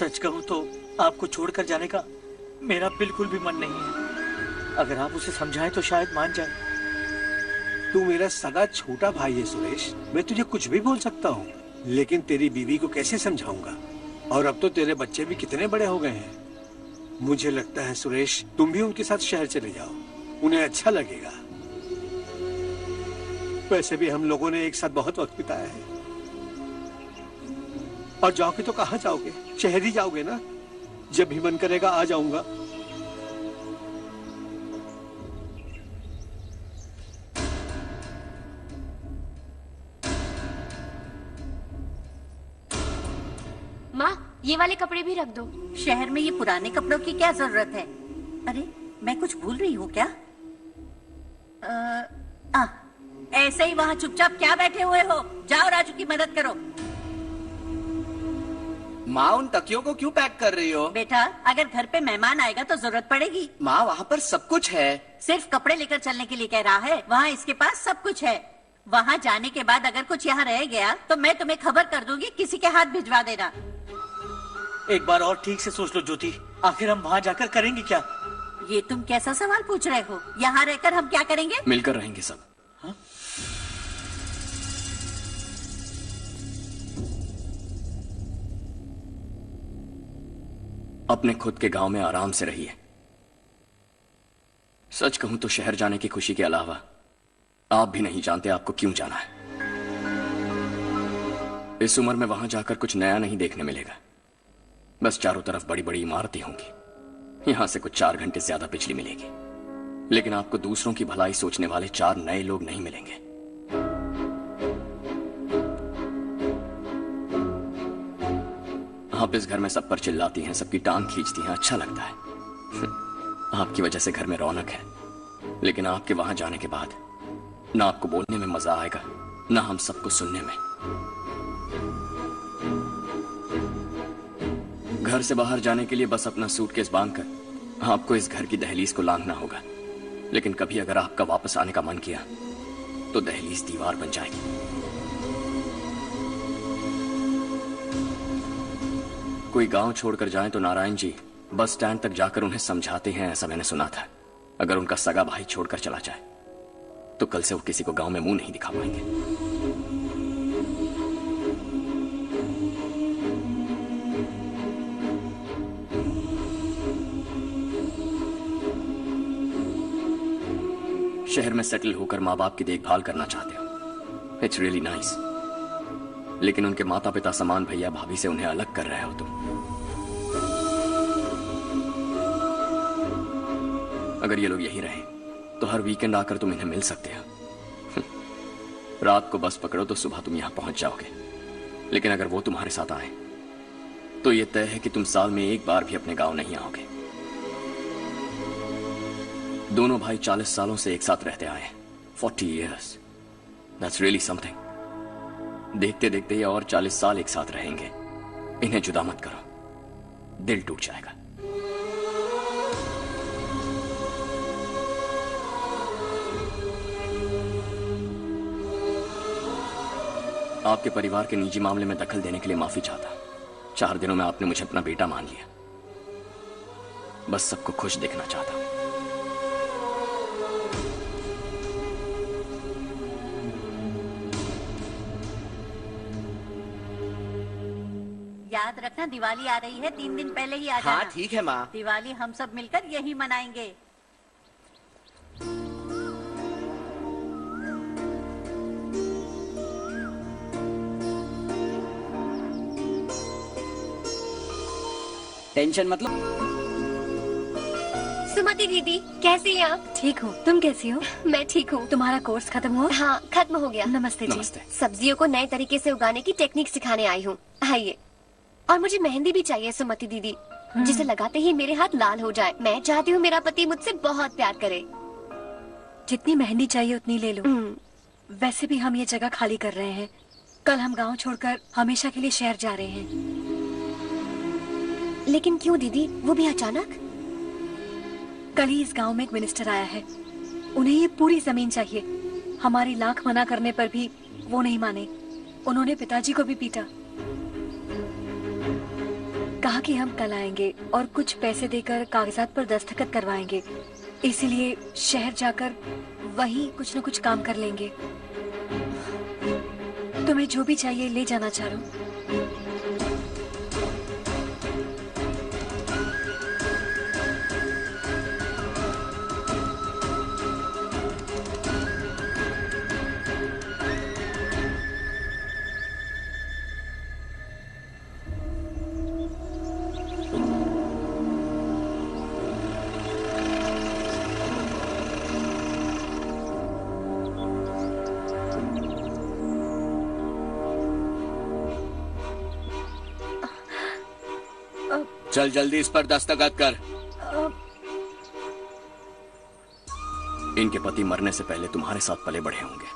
सच कहूँ तो आपको छोड़कर जाने का मेरा बिल्कुल भी मन नहीं है। अगर आप उसे समझाएं तो शायद मान जाए। तू मेरा सगा छोटा भाई है सुरेश, मैं तुझे कुछ भी बोल सकता हूँ, लेकिन तेरी बीवी को कैसे समझाऊंगा? और अब तो तेरे बच्चे भी कितने बड़े हो गए हैं। मुझे लगता है सुरेश, तुम भी उनके साथ शहर चले जाओ, उन्हें अच्छा लगेगा। वैसे भी हम लोगों ने एक साथ बहुत वक्त बिताया है। और जाओगे तो कहाँ जाओगे? शहर ही जाओगे ना? जब भी मन करेगा आ जाऊंगा। माँ, ये वाले कपड़े भी रख दो। शहर में ये पुराने कपड़ों की क्या जरूरत है? अरे मैं कुछ भूल रही हूँ क्या? ऐसे ही वहाँ चुपचाप क्या बैठे हुए हो? जाओ राजू की मदद करो। माँ, उन तकियों को क्यों पैक कर रही हो? बेटा, अगर घर पे मेहमान आएगा तो जरूरत पड़ेगी। माँ, वहाँ पर सब कुछ है। सिर्फ कपड़े लेकर चलने के लिए कह रहा है? वहाँ इसके पास सब कुछ है। वहाँ जाने के बाद अगर कुछ यहाँ रह गया तो मैं तुम्हें खबर कर दूंगी, किसी के हाथ भिजवा देना। एक बार और ठीक से सोच लो ज्योति, आखिर हम वहाँ जाकर करेंगे क्या? ये तुम कैसा सवाल पूछ रहे हो? यहाँ रहकर हम क्या करेंगे? मिलकर रहेंगे सब। हाँ? अपने खुद के गांव में आराम से रहिए। सच कहूं तो शहर जाने की खुशी के अलावा आप भी नहीं जानते आपको क्यों जाना है। इस उम्र में वहां जाकर कुछ नया नहीं देखने मिलेगा। बस चारों तरफ बड़ी बड़ी इमारतें होंगी। यहां से कुछ 4 घंटे ज्यादा बिजली मिलेगी, लेकिन आपको दूसरों की भलाई सोचने वाले 4 नए लोग नहीं मिलेंगे। आप इस घर में सब पर चिल्लाती हैं, सबकी टांग खींचती हैं, अच्छा लगता है। आपकी वजह से घर में रौनक है, लेकिन आपके वहां जाने के बाद ना आपको बोलने में मजा आएगा, ना हम सबको सुनने में। घर से बाहर जाने के लिए बस अपना सूटकेस बांधकर आपको इस घर की दहलीज को लांघना होगा, लेकिन कभी अगर आपका वापस आने का मन किया तो दहलीज दीवार बन जाएगी। कोई गांव छोड़कर जाए तो नारायण जी बस स्टैंड तक जाकर उन्हें समझाते हैं, ऐसा मैंने सुना था। अगर उनका सगा भाई छोड़कर चला जाए तो कल से वो किसी को गांव में मुंह नहीं दिखा पाएंगे। शहर में सेटल होकर माँ बाप की देखभाल करना चाहते हो, इट्स रियली नाइस, लेकिन उनके माता पिता समान भैया भाभी से उन्हें अलग कर रहे हो तुम। अगर ये लोग यही रहे तो हर वीकेंड आकर तुम इन्हें मिल सकते हो। रात को बस पकड़ो तो सुबह तुम यहां पहुंच जाओगे, लेकिन अगर वो तुम्हारे साथ आए तो ये तय है कि तुम साल में एक बार भी अपने गांव नहीं आओगे। दोनों भाई 40 सालों से एक साथ रहते आए, 40 years, that's really something। देखते देखते ये और 40 साल एक साथ रहेंगे। इन्हें जुदा मत करो, दिल टूट जाएगा। आपके परिवार के निजी मामले में दखल देने के लिए माफी चाहता। 4 दिनों में आपने मुझे अपना बेटा मान लिया। बस सबको खुश देखना चाहता हूं। याद रखना, दिवाली आ रही है, 3 दिन पहले ही आ जाना। हाँ ठीक है माँ। दिवाली हम सब मिलकर यही मनाएंगे। टेंशन मतलब। सुमति दीदी, कैसी हैं आप? ठीक हूँ, तुम कैसी हो? मैं ठीक हूँ। तुम्हारा कोर्स खत्म हुआ? हाँ, खत्म हो गया। नमस्ते जी। नमस्ते। सब्जियों को नए तरीके से उगाने की टेक्निक सिखाने आई हूँ। आइए। और मुझे मेहंदी भी चाहिए सुमति दीदी, जिसे लगाते ही मेरे हाथ लाल हो जाए। मैं चाहती हूँ मेरा पति मुझसे बहुत प्यार करे। जितनी मेहंदी चाहिए उतनी ले लो। वैसे भी हम ये जगह खाली कर रहे हैं। कल हम गांव छोड़कर हमेशा के लिए शहर जा रहे हैं। लेकिन क्यों दीदी, वो भी अचानक? कल ही इस गांव में एक मिनिस्टर आया है, उन्हें ये पूरी जमीन चाहिए। हमारी लाख मना करने पर भी वो नहीं माने। उन्होंने पिताजी को भी पीटा। कहा कि हम कल आएंगे और कुछ पैसे देकर कागजात पर दस्तखत करवाएंगे। इसीलिए शहर जाकर वहीं कुछ न कुछ काम कर लेंगे। तुम्हें जो भी चाहिए ले जाना चारो। चल जल्दी इस पर दस्तखत कर। इनके पति मरने से पहले तुम्हारे साथ पले बढ़े होंगे।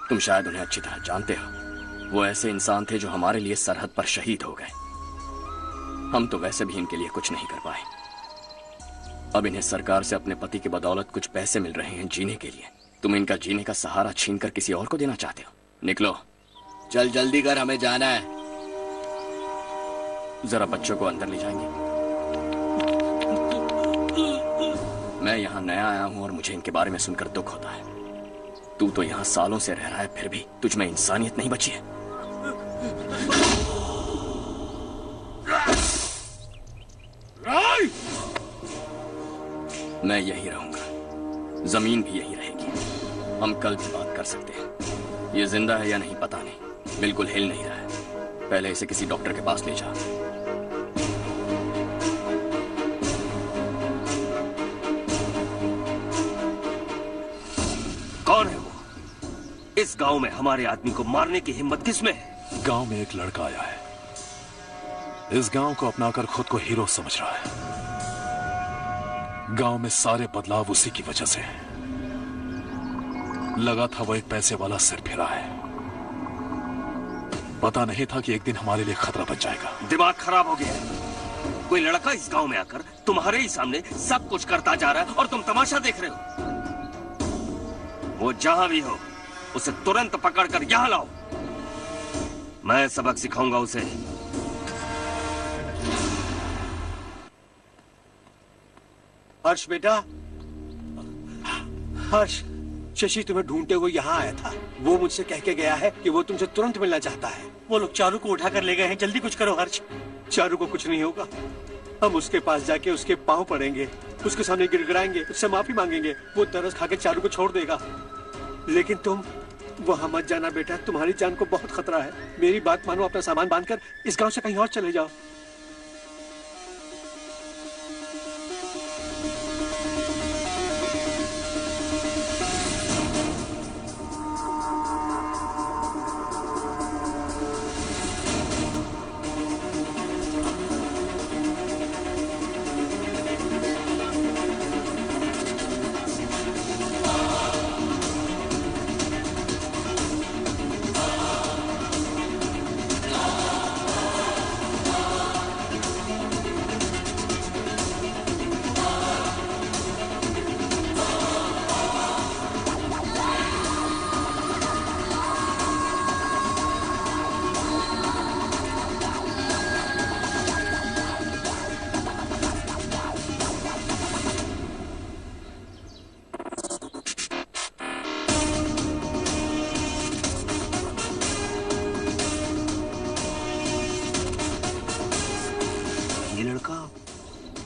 तुम शायद उन्हें अच्छी तरह जानते हो। वो ऐसे इंसान थे जो हमारे लिए सरहद पर शहीद हो गए। हम तो वैसे भी इनके लिए कुछ नहीं कर पाए। अब इन्हें सरकार से अपने पति की बदौलत कुछ पैसे मिल रहे हैं जीने के लिए। तुम इनका जीने का सहारा छीनकर किसी और को देना चाहते हो? निकलो। चल जल्दी कर, हमें जाना है। जरा बच्चों को अंदर ले जाएंगे? मैं यहाँ नया आया हूँ और मुझे इनके बारे में सुनकर दुख होता है। तू तो यहाँ सालों से रह रहा है, फिर भी तुझ में इंसानियत नहीं बची है। मैं यही रहूंगा, जमीन भी यही रहेगी। हम कल भी बात कर सकते हैं। ये जिंदा है या नहीं पता नहीं, बिल्कुल हिल नहीं रहा है। पहले इसे किसी डॉक्टर के पास ले जा। कौन है वो? इस गांव में हमारे आदमी को मारने की हिम्मत किसमें है? गांव में एक लड़का आया है, इस गांव को अपनाकर खुद को हीरो समझ रहा है। गांव में सारे बदलाव उसी की वजह से है। लगा था वो एक पैसे वाला सिर फिरा है। पता नहीं था कि एक दिन हमारे लिए खतरा बन जाएगा। दिमाग खराब हो गया है। कोई लड़का इस गांव में आकर तुम्हारे ही सामने सब कुछ करता जा रहा है और तुम तमाशा देख रहे हो। वो जहां भी हो उसे तुरंत पकड़कर यहां लाओ। मैं सबक सिखाऊंगा उसे। हर्ष बेटा, हर्ष, शशि तुम्हें ढूंढते हुए यहाँ आया था। वो मुझसे कह के गया है कि वो तुमसे तुरंत मिलना चाहता है। वो लोग चारू को उठाकर ले गए हैं, जल्दी कुछ करो हर्ष। चारू को कुछ नहीं होगा। हम उसके पास जाके उसके पांव पड़ेंगे, उसके सामने गिड़गिड़ाएंगे, उससे माफी मांगेंगे। वो तरस खा के चारू को छोड़ देगा। लेकिन तुम वहां मत जाना बेटा, तुम्हारी जान को बहुत खतरा है। मेरी बात मानो, अपना सामान बांधकर इस गांव से कहीं और चले जाओ।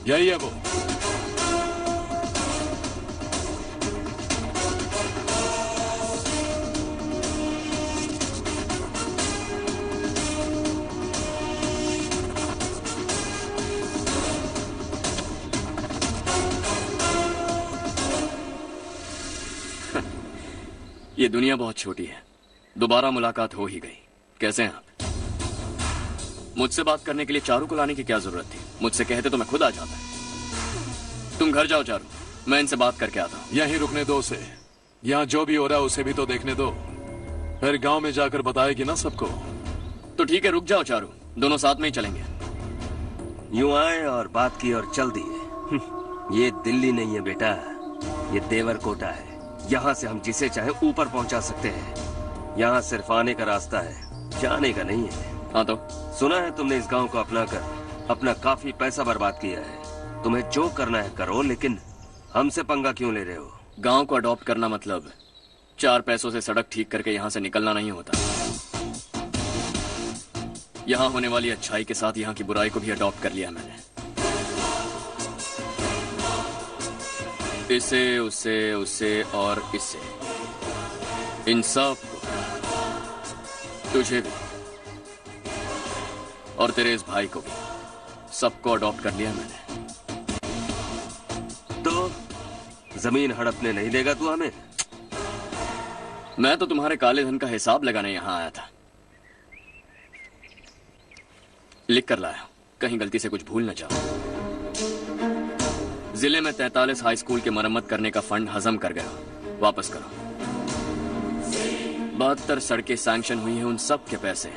यही है वो। ये दुनिया बहुत छोटी है। दोबारा मुलाकात हो ही गई। कैसे हैं आप? मुझसे बात करने के लिए चारू को लाने की क्या जरूरत थी? मुझसे कहते तो मैं खुद आ जाता। तुम घर जाओ चारू, मैं इनसे बात करके आता हूँ। यहीं रुकने दो उसे। यहाँ जो भी हो रहा है उसे भी तो देखने दो। फिर गांव में जाकर बताएगी ना सबको। तो ठीक है, रुक जाओ चारू, दोनों साथ में ही चलेंगे। यूं आए और बात की और चल दिए। ये दिल्ली नहीं है बेटा, ये देवरकोटा है। यहाँ से हम जिसे चाहे ऊपर पहुंचा सकते हैं। यहाँ सिर्फ आने का रास्ता है, जाने का नहीं है। हाँ तो सुना है तुमने इस गांव को अपनाकर अपना काफी पैसा बर्बाद किया है। तुम्हें जो करना है करो, लेकिन हमसे पंगा क्यों ले रहे हो? गांव को अडॉप्ट करना मतलब 4 पैसों से सड़क ठीक करके यहाँ से निकलना नहीं होता। यहाँ होने वाली अच्छाई के साथ यहाँ की बुराई को भी अडॉप्ट कर लिया मैंने। इसे, उससे, उससे और इससे, इन सब को, तुझे भी और तेरे इस भाई को भी, सबको अडॉप्ट कर लिया मैंने। तो जमीन हड़पने नहीं देगा तू हमें? मैं तो तुम्हारे काले धन का हिसाब लगाने यहाँ आया था। लिख कर लाया। कहीं गलती से कुछ भूल न जाओ। जिले में 43 हाई स्कूल के मरम्मत करने का फंड हजम कर गया, वापस करो। 72 सड़कें सैंक्शन हुई हैं, उन सब के पैसे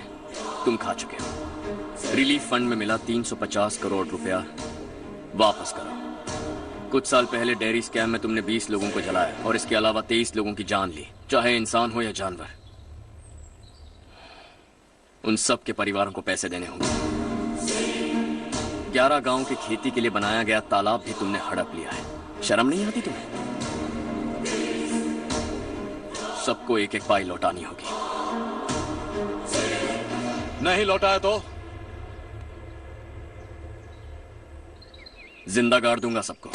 तुम खा चुके हो। रिलीफ फंड में मिला 350 करोड़ रुपया, वापस करो। कुछ साल पहले डेयरी स्कैम में तुमने 20 लोगों को जलाया और इसके अलावा 23 लोगों की जान ली, चाहे इंसान हो या जानवर। उन सब के परिवारों को पैसे देने होंगे। 11 गांव की खेती के लिए बनाया गया तालाब भी तुमने हड़प लिया है। शर्म नहीं आती तुम्हें? सबको एक एक पाई लौटानी होगी। नहीं लौटाया तो जिंदा गाड़ दूंगा सबको।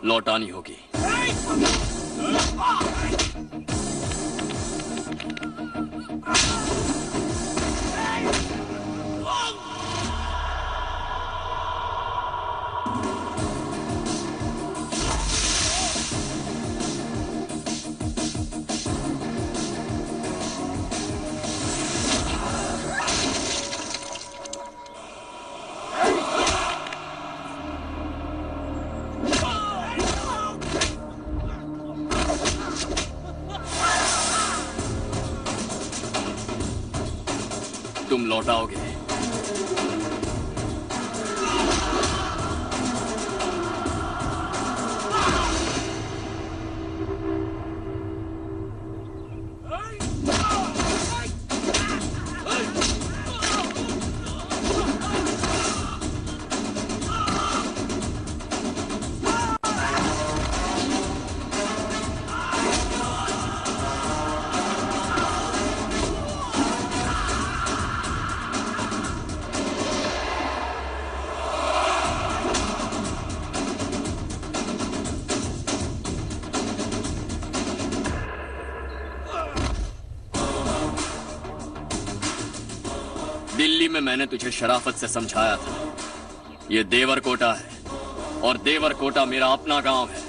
लौटानी होगी। तुम लौटाओगे। दिल्ली में मैंने तुझे शराफत से समझाया था, ये देवरकोटा है और देवरकोटा मेरा अपना गांव है।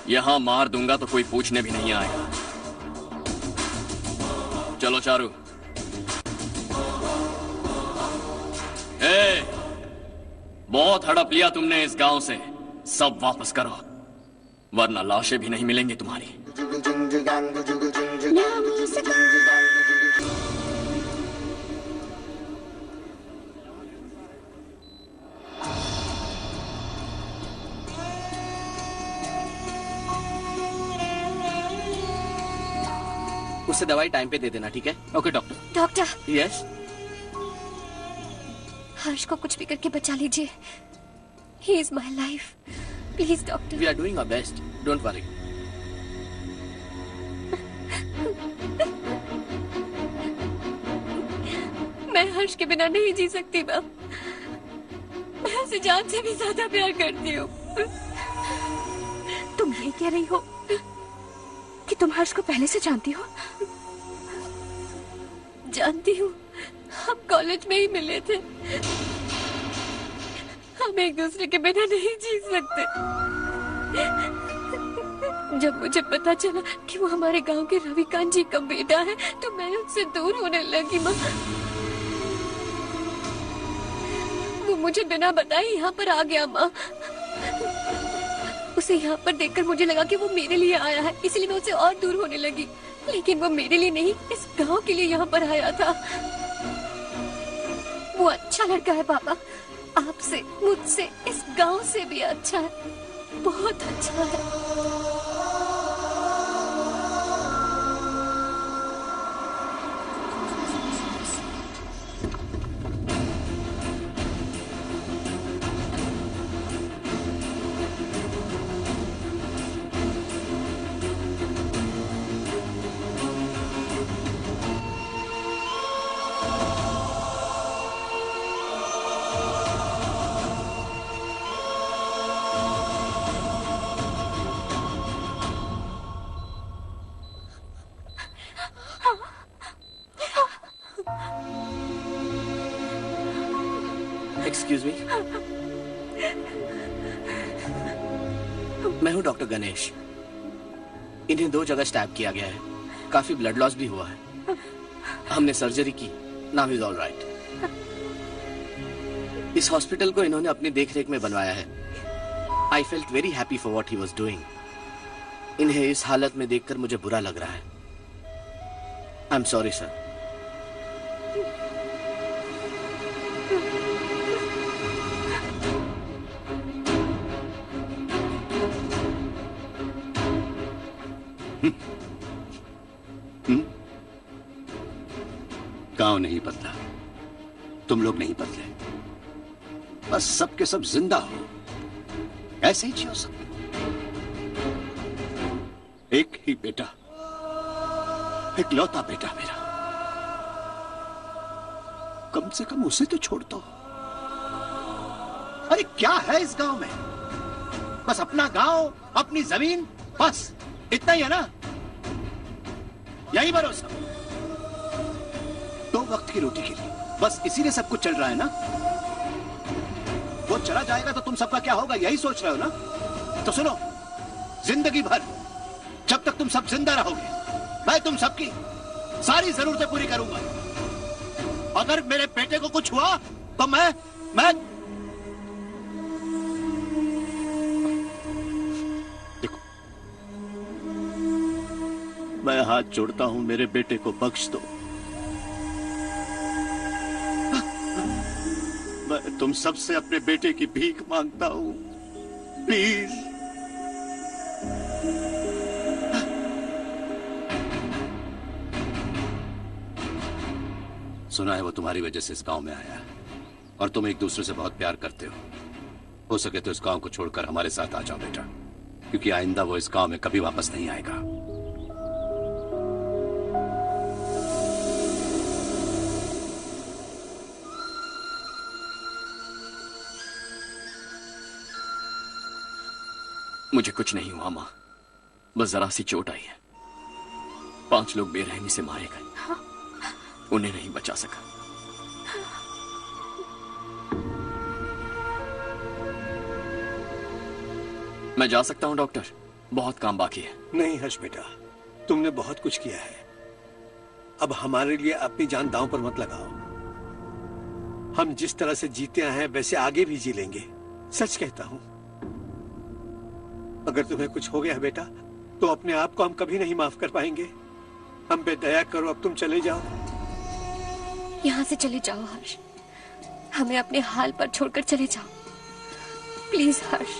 यहां मार दूंगा तो कोई पूछने भी नहीं आएगा। चलो चारू। बहुत हड़प लिया तुमने इस गांव से, सब वापस करो वरना लाशें भी नहीं मिलेंगी तुम्हारी। उसे दवाई टाइम पे दे देना, ठीक है? Okay doctor. Doctor. Yes. Harsh को कुछ भी करके बचा लीजिए। He is my life. Please doctor. We are doing our best, don't worry. मैं हर्ष के बिना नहीं जी सकती मैम। मैं उसे जान से भी ज्यादा प्यार करती हूँ। तुम ये कह रही हो कि तुम हर्ष को पहले से जानती हो? जानती हूँ, हम कॉलेज में ही मिले थे। हम एक दूसरे के बिना नहीं जी सकते। जब मुझे पता चला कि वो हमारे गांव के रविकांत जी का बेटा है तो मैं उससे दूर होने लगी। माँ, वो मुझे बिना बताए यहाँ पर आ गया। माँ, उसे यहाँ पर देखकर मुझे लगा कि वो मेरे लिए आया है, इसलिए मैं उससे और दूर होने लगी। लेकिन वो मेरे लिए नहीं, इस गांव के लिए यहाँ पर आया था। वो अच्छा लड़का है पापा, आपसे, मुझसे, इस गांव से भी अच्छा है, बहुत अच्छा है। मी। मैं हूं डॉक्टर गणेश। इन्हें 2 जगह स्टैब किया गया है, काफी ब्लड लॉस भी हुआ है। हमने सर्जरी की, नाउ इज ऑल राइट। इस हॉस्पिटल को इन्होंने अपनी देखरेख में बनवाया है। I felt very happy for what he was doing. इन्हें इस हालत में देखकर मुझे बुरा लग रहा है। I am sorry sir. गांव नहीं बदला, तुम लोग नहीं बदले, बस सबके सब जिंदा हो, ऐसे ही जियो सब। एक ही बेटा, इकलौता बेटा मेरा, कम से कम उसे तो छोड़ दो। अरे क्या है इस गांव में? बस अपना गांव, अपनी जमीन, बस इतना ही है ना? यही भरोसा 2 वक्त की रोटी के लिए, बस इसीलिए सब कुछ चल रहा है ना? वो चला जाएगा तो तुम सबका क्या होगा, यही सोच रहे हो ना? तो सुनो, जिंदगी भर जब तक तुम सब जिंदा रहोगे, मैं तुम सबकी सारी जरूरतें पूरी करूंगा। अगर मेरे बेटे को कुछ हुआ तो मैं देखो, मैं हाथ जोड़ता हूं, मेरे बेटे को बख्श दो। मैं तुम सबसे अपने बेटे की भीख मांगता हूं, प्लीज। सुना है वो तुम्हारी वजह से इस गांव में आया और तुम एक दूसरे से बहुत प्यार करते हो सके तो इस गांव को छोड़कर हमारे साथ आ जाओ बेटा, क्योंकि आइंदा वो इस गांव में कभी वापस नहीं आएगा। मुझे कुछ नहीं हुआ माँ, बस जरा सी चोट आई है। 5 लोग बेरहमी से मारे गए, उन्हें नहीं बचा सका। मैं जा सकता हूं डॉक्टर, बहुत काम बाकी है। नहीं हर्ष बेटा, तुमने बहुत कुछ किया है, अब हमारे लिए अपनी जान दांव पर मत लगाओ। हम जिस तरह से जीते आए हैं वैसे आगे भी जी लेंगे, सच कहता हूं। अगर तुम्हें कुछ हो गया बेटा तो अपने आप को हम कभी नहीं माफ कर पाएंगे। हम पे दया करो, अब तुम चले जाओ। यहाँ से चले जाओ हर्ष, हमें अपने हाल पर छोड़कर चले जाओ, प्लीज हर्ष।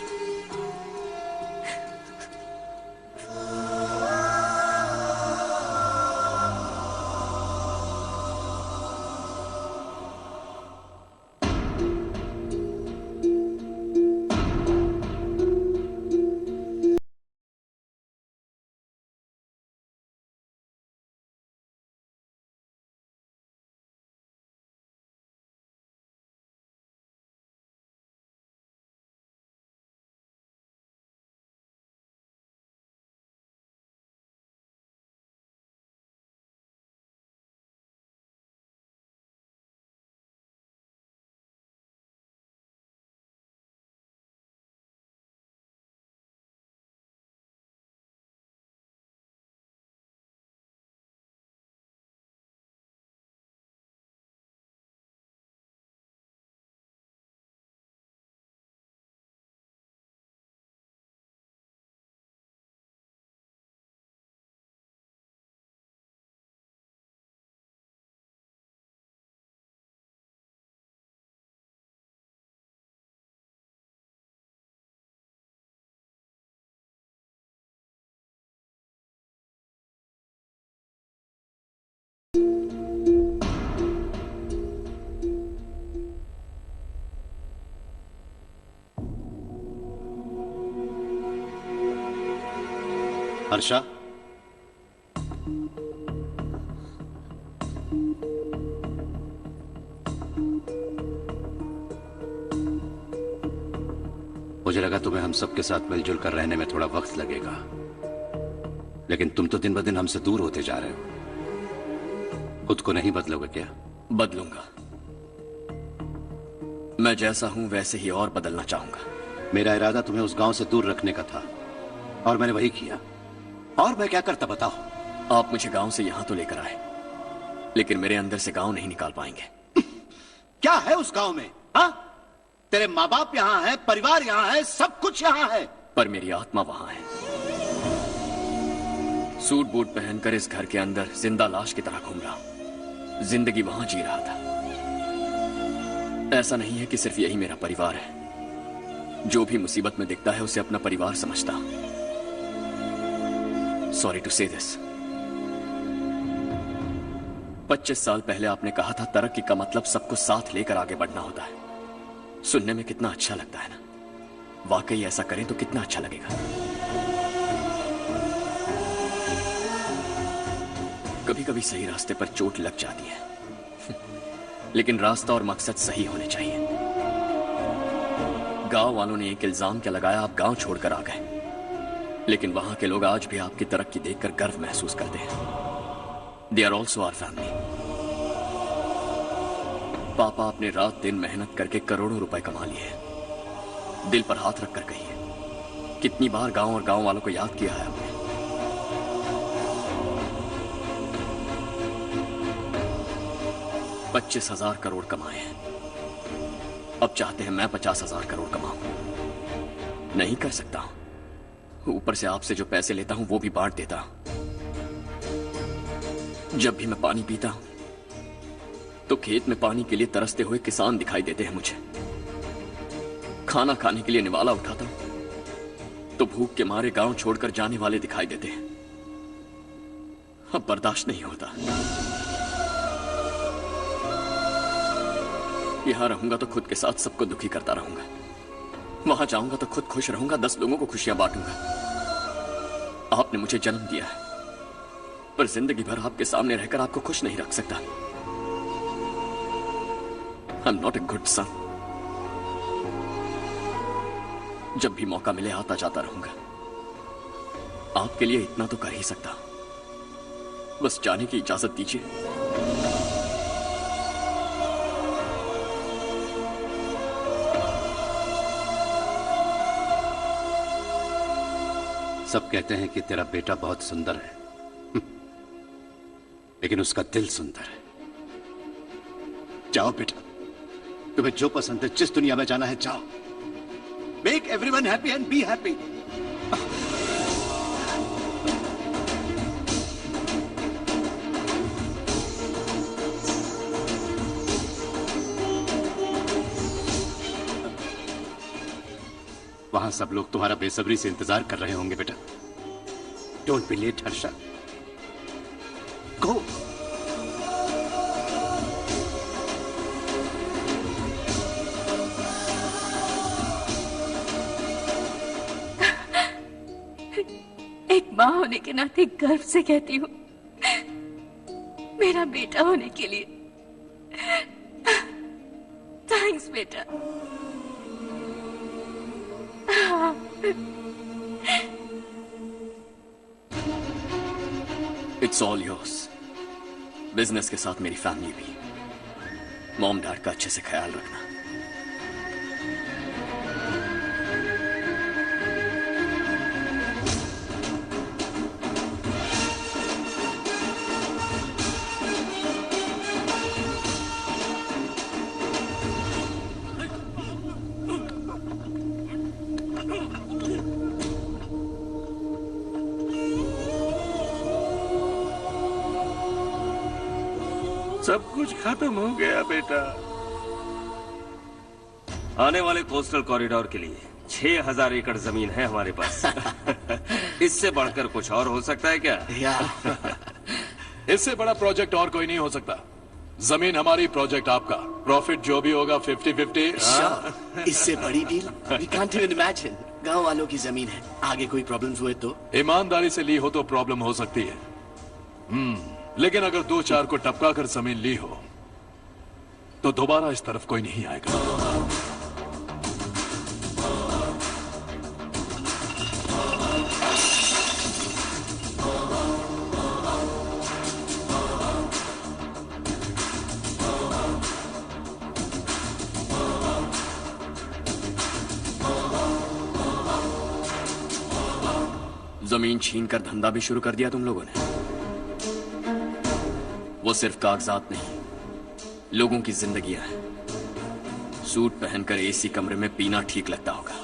हर्षा, मुझे लगा तुम्हें हम सबके साथ मिलजुल कर रहने में थोड़ा वक्त लगेगा, लेकिन तुम तो दिन ब दिन हमसे दूर होते जा रहे हो। खुद को नहीं बदलोगे क्या? बदलूंगा, मैं जैसा हूं वैसे ही और बदलना चाहूंगा। मेरा इरादा तुम्हें उस गांव से दूर रखने का था और मैंने वही किया। और मैं क्या करता बताओ? आप मुझे गांव से यहां तो लेकर आए, लेकिन मेरे अंदर से गांव नहीं निकाल पाएंगे। क्या है उस गांव में? हाँ, तेरे माँ बाप यहाँ है, परिवार यहाँ है, सब कुछ यहाँ है, पर मेरी आत्मा वहां है। सूट बूट पहनकर इस घर के अंदर जिंदा लाश की तरह घूम रहा हूं। जिंदगी वहां जी रहा था। ऐसा नहीं है कि सिर्फ यही मेरा परिवार है। जो भी मुसीबत में दिखता है उसे अपना परिवार समझता हूं। सॉरी टू से दिस। 25 साल पहले आपने कहा था तरक्की का मतलब सबको साथ लेकर आगे बढ़ना होता है। सुनने में कितना अच्छा लगता है ना? वाकई ऐसा करें तो कितना अच्छा लगेगा। कभी कभी सही रास्ते पर चोट लग जाती है, लेकिन रास्ता और मकसद सही होने चाहिए। गांव वालों ने एक इल्जाम क्या लगाया, आप गांव छोड़कर आ गए, लेकिन वहां के लोग आज भी आपकी तरक्की देखकर गर्व महसूस करते हैं। They are also our family. पापा आपने रात दिन मेहनत करके करोड़ों रुपए कमा लिए। दिल पर हाथ रखकर कहिए, कितनी बार गांव और गांव वालों को याद किया है आपने? 25,000 करोड़ कमाए हैं। अब चाहते हैं मैं 50,000 करोड़ कमाऊं। नहीं कर सकता हूं। ऊपर से आपसे जो पैसे लेता हूं वो भी बांट देता हूं। जब भी मैं पानी पीता हूं तो खेत में पानी के लिए तरसते हुए किसान दिखाई देते हैं मुझे। खाना खाने के लिए निवाला उठाता हूं तो भूख के मारे गांव छोड़कर जाने वाले दिखाई देते हैं। अब बर्दाश्त नहीं होता। यहां रहूंगा तो खुद के साथ सबको दुखी करता रहूंगा। वहां जाऊंगा तो खुद खुश रहूंगा, 10 लोगों को खुशियां बांटूंगा। आपने मुझे जन्म दिया है, पर जिंदगी भर आपके सामने रहकर आपको खुश नहीं रख सकता। I am not a good son. जब भी मौका मिले आता जाता रहूंगा। आपके लिए इतना तो कर ही सकता, बस जाने की इजाजत दीजिए। सब कहते हैं कि तेरा बेटा बहुत सुंदर है, लेकिन उसका दिल सुंदर है। जाओ बेटा, तुम्हें जो पसंद है, जिस दुनिया में जाना है जाओ। Make everyone happy and be happy. वहां सब लोग तुम्हारा बेसब्री से इंतजार कर रहे होंगे बेटा। डोंट बी लेट हर्षा, गो। एक माँ होने के नाते गर्व से कहती हूँ, मेरा बेटा होने के लिए थैंक्स बेटा। It's all yours. बिजनेस के साथ मेरी फैमिली भी। मॉम डैड का अच्छे से ख्याल रखना। सब कुछ खत्म हो गया बेटा। आने वाले कोस्टल कॉरिडोर के लिए 6,000 एकड़ जमीन है हमारे पास। इससे बढ़कर कुछ और हो सकता है क्या? इससे बड़ा प्रोजेक्ट और कोई नहीं हो सकता। जमीन हमारी, प्रोजेक्ट आपका। प्रॉफिट जो भी होगा 50-50। इससे बड़ी deal we can't even imagine. गांव वालों की जमीन है, आगे कोई प्रॉब्लम्स हुए तो? ईमानदारी से ली हो तो प्रॉब्लम हो सकती है, लेकिन अगर 2-4 को टपका कर जमीन ली हो तो दोबारा इस तरफ कोई नहीं आएगा। जमीन छीन कर धंधा भी शुरू कर दिया तुम लोगों ने। वो सिर्फ कागजात नहीं, लोगों की जिंदगियां हैं। सूट पहनकर एसी कमरे में पीना ठीक लगता होगा,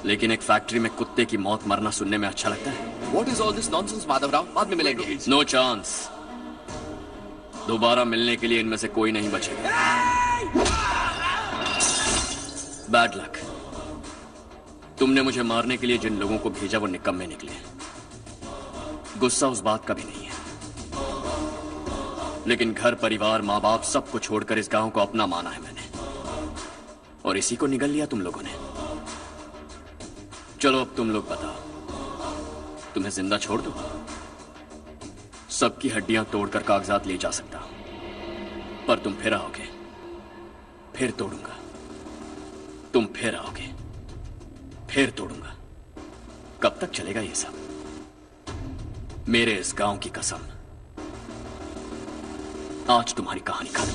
लेकिन एक फैक्ट्री में कुत्ते की मौत मरना सुनने में अच्छा लगता है। What is all this nonsense, Madhavrao? बाद में मिलेंगे। No chance. दोबारा मिलने के लिए इनमें से कोई नहीं बचेगा। Bad luck. तुमने मुझे मारने के लिए जिन लोगों को भेजा वो निकम्मे निकले। गुस्सा उस बात का भी नहीं है, लेकिन घर परिवार माँ बाप सबको छोड़कर इस गांव को अपना माना है मैंने, और इसी को निगल लिया तुम लोगों ने। चलो अब तुम लोग बताओ, तुम्हें जिंदा छोड़ दो? सबकी हड्डियां तोड़कर कागजात ले जा सकता हूं, पर तुम फिर आओगे, फिर तोड़ूंगा। तुम फिर आओगे, फिर तोड़ूंगा। कब तक चलेगा ये सब? मेरे इस गांव की कसम, आज तुम्हारी कहानी खत्म।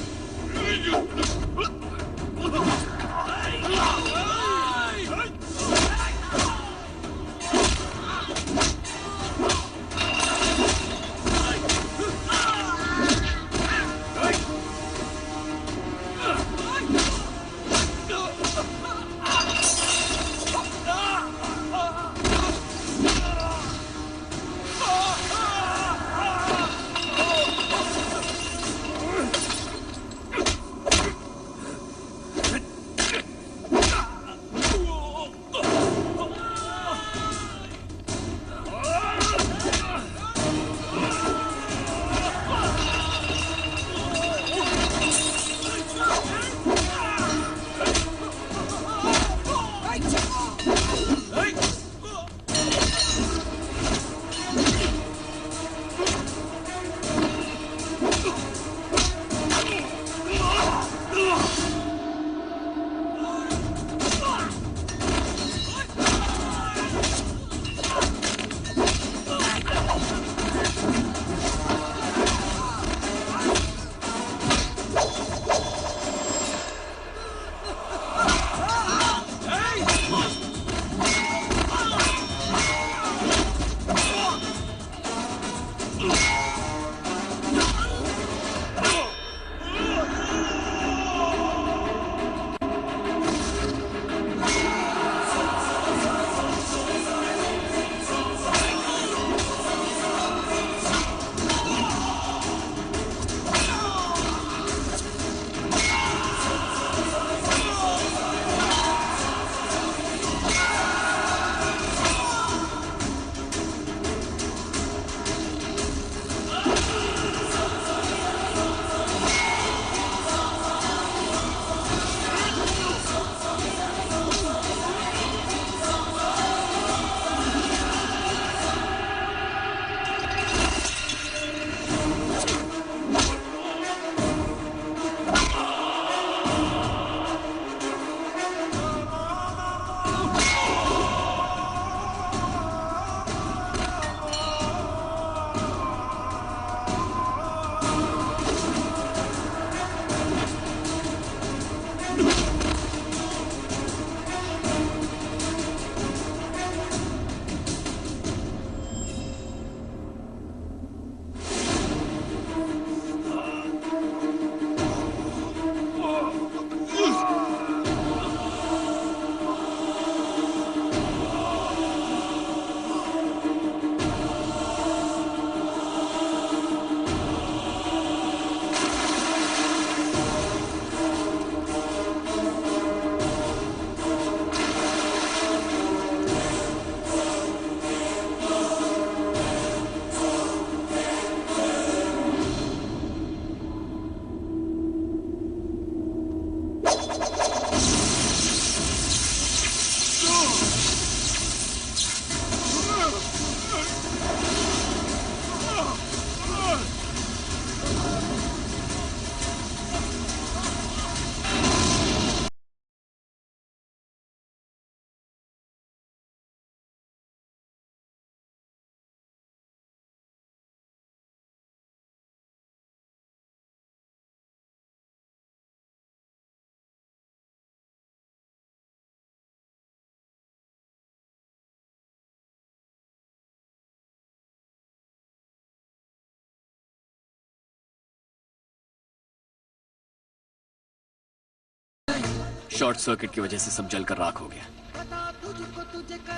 शॉर्ट सर्किट की वजह से सब जलकर राख हो गया।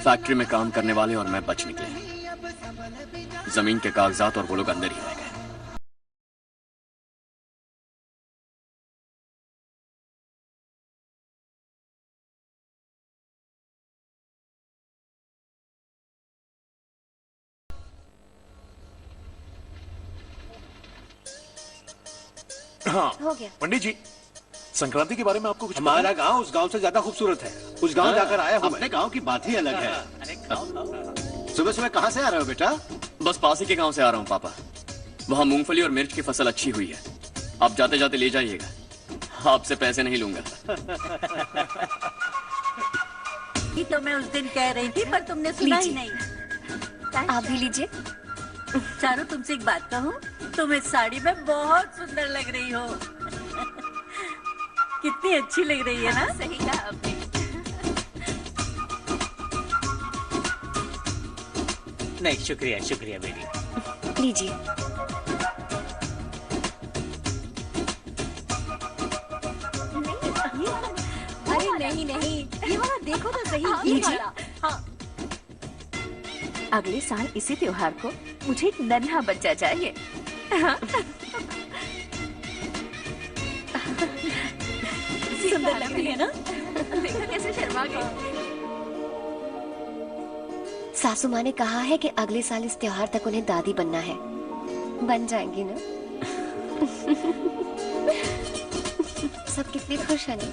फैक्ट्री में काम करने वाले और मैं बच निकले। जमीन के कागजात और वो लोग अंदर ही रह गए। हाँ हो गया। पंडित जी, संक्रांति के बारे में आपको कुछ पता हमारा गांव उस गांव से ज्यादा खूबसूरत है। उस गांव जाकर आया हूँ। अपने गांव की बात ही अलग है। सुबह सुबह कहाँ से आ रहे हो बेटा? बस पास ही के गांव से आ रहा हूँ पापा। वहाँ मूंगफली और मिर्च की फसल अच्छी हुई है। आप जाते जाते ले जाइएगा। आपसे पैसे नहीं लूंगा। ये तो मैं उस दिन कह रही थी पर तुमने सुना ही नहीं। आप भी लीजिए। चारू, तुमसे एक बात कहूँ, तुम इस साड़ी में बहुत सुंदर लग रही हो। कितनी अच्छी लग रही है ना? सही कहा आपने। नहीं, शुक्रिया शुक्रिया बेटी। लीजिए। अरे नहीं नहीं, ये वाला देखो तो सही, ये वाला। हाँ। अगले साल इसी त्योहार को मुझे एक नन्हा बच्चा चाहिए। सुंदर लग रही है ना? देखो कैसे शर्मा गई। सासू माँ ने कहा है कि अगले साल इस त्योहार तक उन्हें दादी बनना है। बन जाएंगी ना? सब कितने खुश हैं ना?